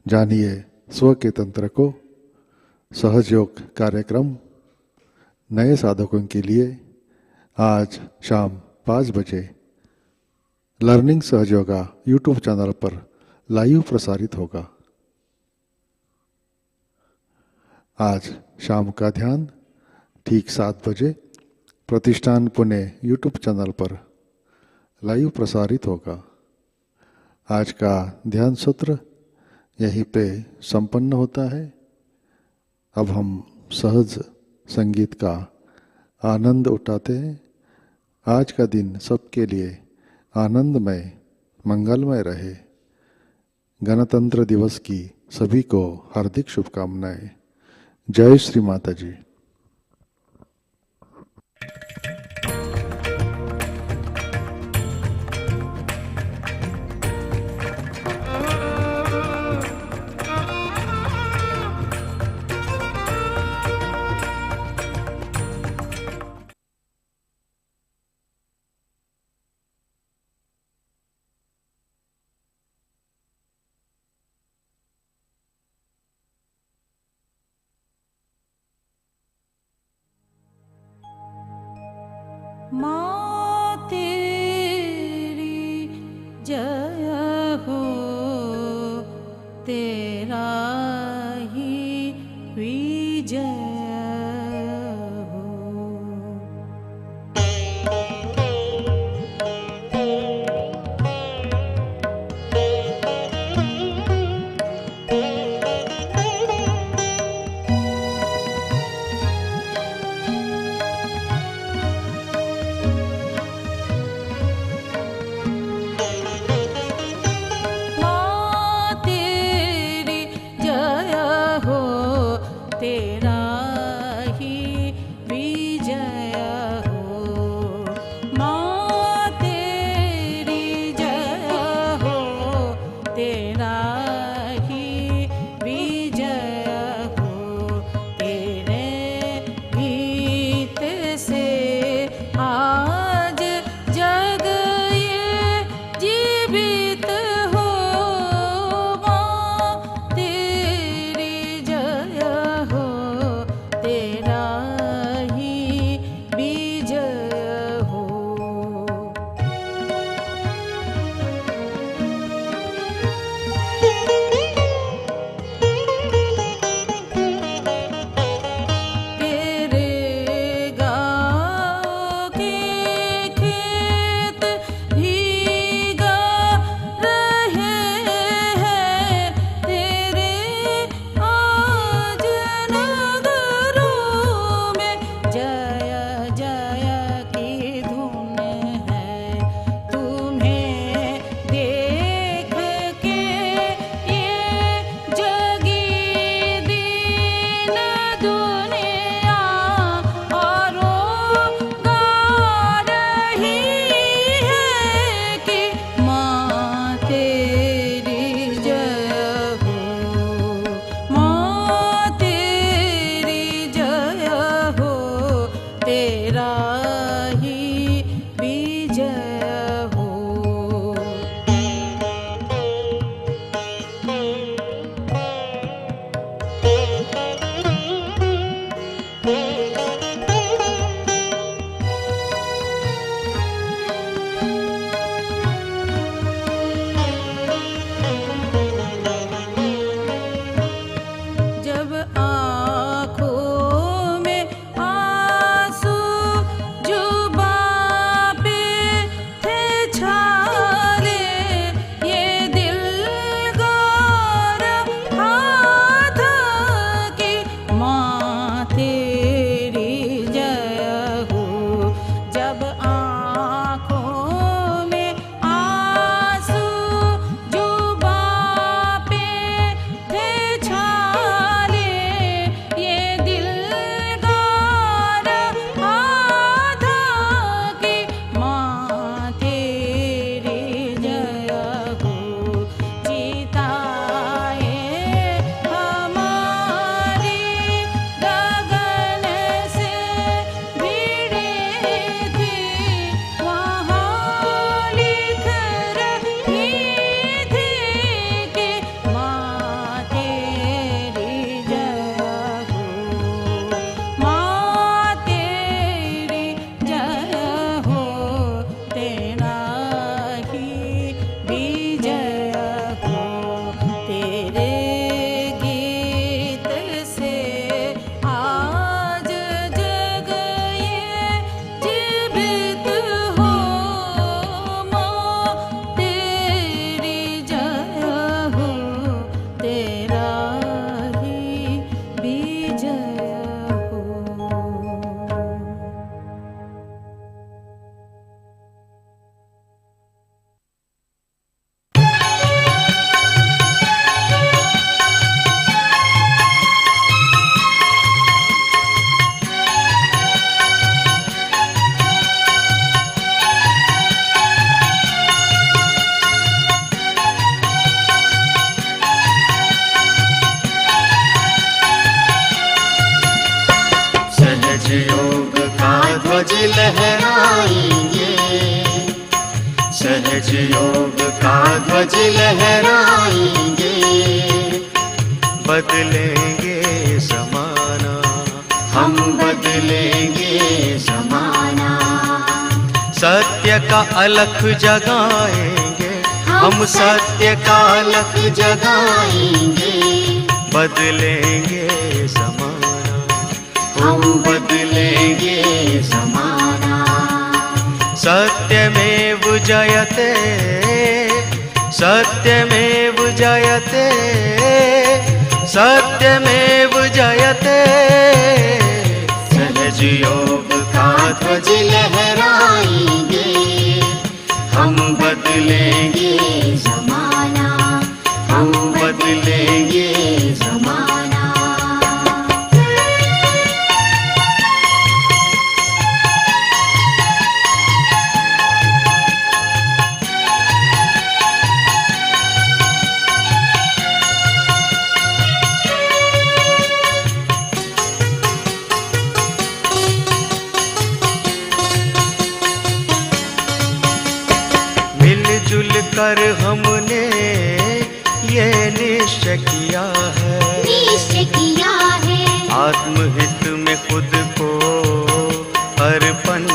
जानिए स्व के तंत्र को। सहजयोग कार्यक्रम नए साधकों के लिए आज शाम 5 बजे लर्निंग सहजयोगा यूट्यूब चैनल पर लाइव प्रसारित होगा। आज शाम का ध्यान ठीक 7 बजे प्रतिष्ठान पुणे यूट्यूब चैनल पर लाइव प्रसारित होगा। आज का ध्यान सत्र यहीं पे संपन्न होता है। अब हम सहज संगीत का आनंद उठाते हैं। आज का दिन सबके लिए आनंदमय मंगलमय रहे। गणतंत्र दिवस की सभी को हार्दिक शुभकामनाएं। जय श्री माता जी। माँ तेरी जय हो, तेरा ही विजय हो। माँ तेरी जय हो, तेरा ही विजय हो। माँ तेरी जय हो, तेरा ही विजय हो। तेरे गीत से आज जग ये जीवित हो। माँ तेरी जय हो, तेरा ही विजय हो। तेरे गाँव के खेत भीगा रहे हैं, तेरे आज नगरों में जय जय की धुन है। तुम्हें देख के ये जगी दीन दुनिया औरों गा रही है कि माँ तेरी जय हो। माँ तेरी जय हो, तेरा ही विजय हो। जब आँखों में आंसू जुबां पे थे छाले, ये दिल गा रहा था कि माँ तेरी जय हो। जब आँखों में आंसू जुबां पे थे छाले, योग का ध्वज लहराएंगे, बदलेंगे ज़माना, हम बदलेंगे ज़माना। सत्य का अलख जगाएंगे, हम सत्य का अलख जगाएंगे, बदलेंगे ज़माना, हम बदलेंगे ज़माना। सत्यमेव जयते, सत्यमेव जयते, सत्यमेव जयते। सहज योग का ध्वज लहराएंगे, हम बदलेंगे ज़माना, हम बदलेंगे ज़माना। मिलजुल कर हमने ये निश्चय किया है, निश्चय किया है, आत्महित में खुद को अर्पण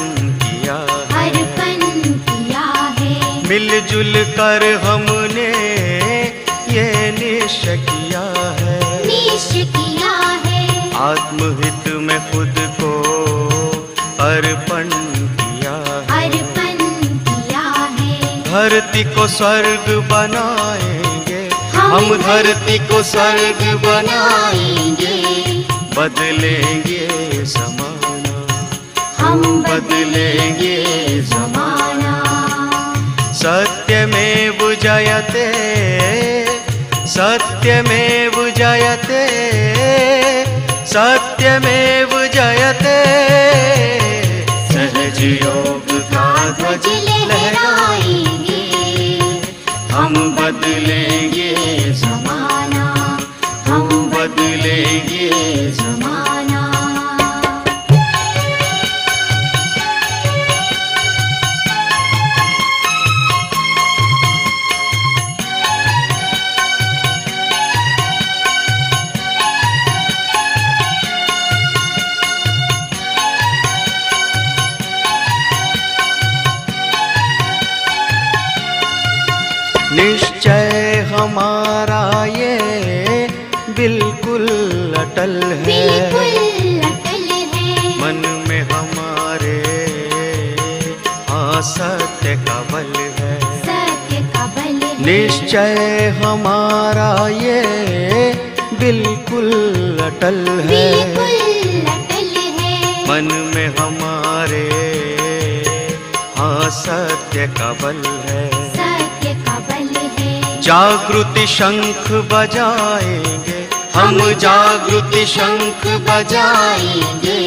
किया है, अर्पण किया है। मिलजुल कर हमने ये निश्चय किया है, निश्चय किया है, आत्महित में खुद को अर्पण किया है, अर्पण किया है। धरती को स्वर्ग बनाएंगे, हम धरती को स्वर्ग बनाएंगे, बदलेंगे ज़माना, हम बदलेंगे ज़माना। सत्यमेव जयते, सत्यमेव जयते, सत्यमेव जयते। सहज योग का ध्वज लहराएंगे, हम बदलेंगे ज़माना, हम बदलेंगे ज़माना। निश्चय हमारा ये बिल्कुल अटल है, बिल्कुल अटल है, मन में हमारे हाँ सत्य का बल है, सत्य का बल है। निश्चय हमारा ये बिल्कुल अटल है, बिल्कुल अटल है, मन में हमारे हाँ सत्य का बल है, सत्य का बल है। जागृति शंख बजाएंगे, हम जागृति शंख बजाएंगे,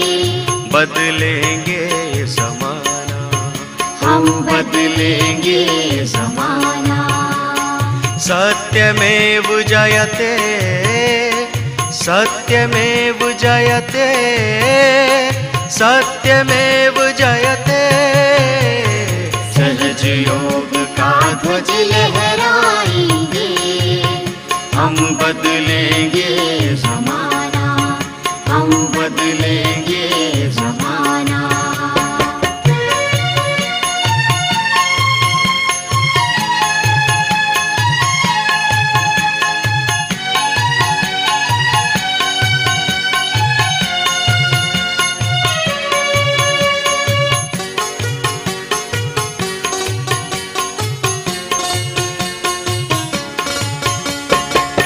बदलेंगे ज़माना, हम बदलेंगे ज़माना। सत्यमेव जयते, सत्यमेव जयते, सत्यमेव जयते। सहज योग का ध्वज लहराएंगे, हम बदलेंगे ज़माना, हम बदलेंगे ज़माना।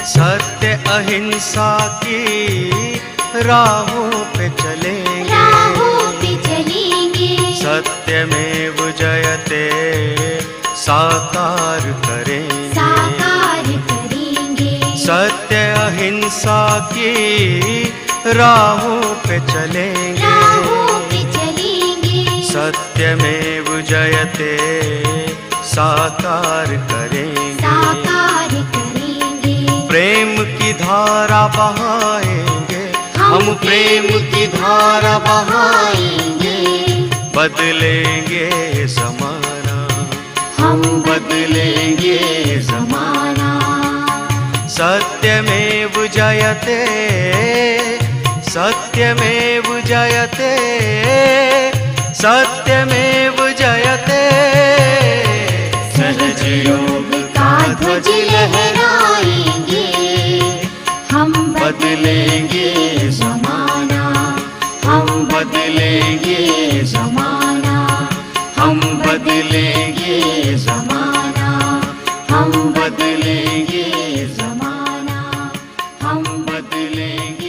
सत्य अहिंसा की राहों पे चलेंगे, राहों पे चलेंगे, सत्यमेव जयते साकार करेंगे, साकार करेंगे। सत्य अहिंसा की राहों पे चलेंगे, राहों पे चलेंगे, सत्यमेव जयते साकार करेंगे, साकार करेंगे। प्रेम की धारा बहाएंगे, हम प्रेम की धारा बहाएंगे, बदलेंगे ज़माना, हम बदलेंगे बदलेंगे जमाना। सत्यमेव जयते, सत्यमेव जयते, सत्यमेव जयते। सहज योग का ध्वज लहराएंगे, हम बदलेंगे जमाना, हम बदलेंगे जमाना, हम बदलेंगे जमाना, हम बदलेंगे जमाना, हम बदलेंगे।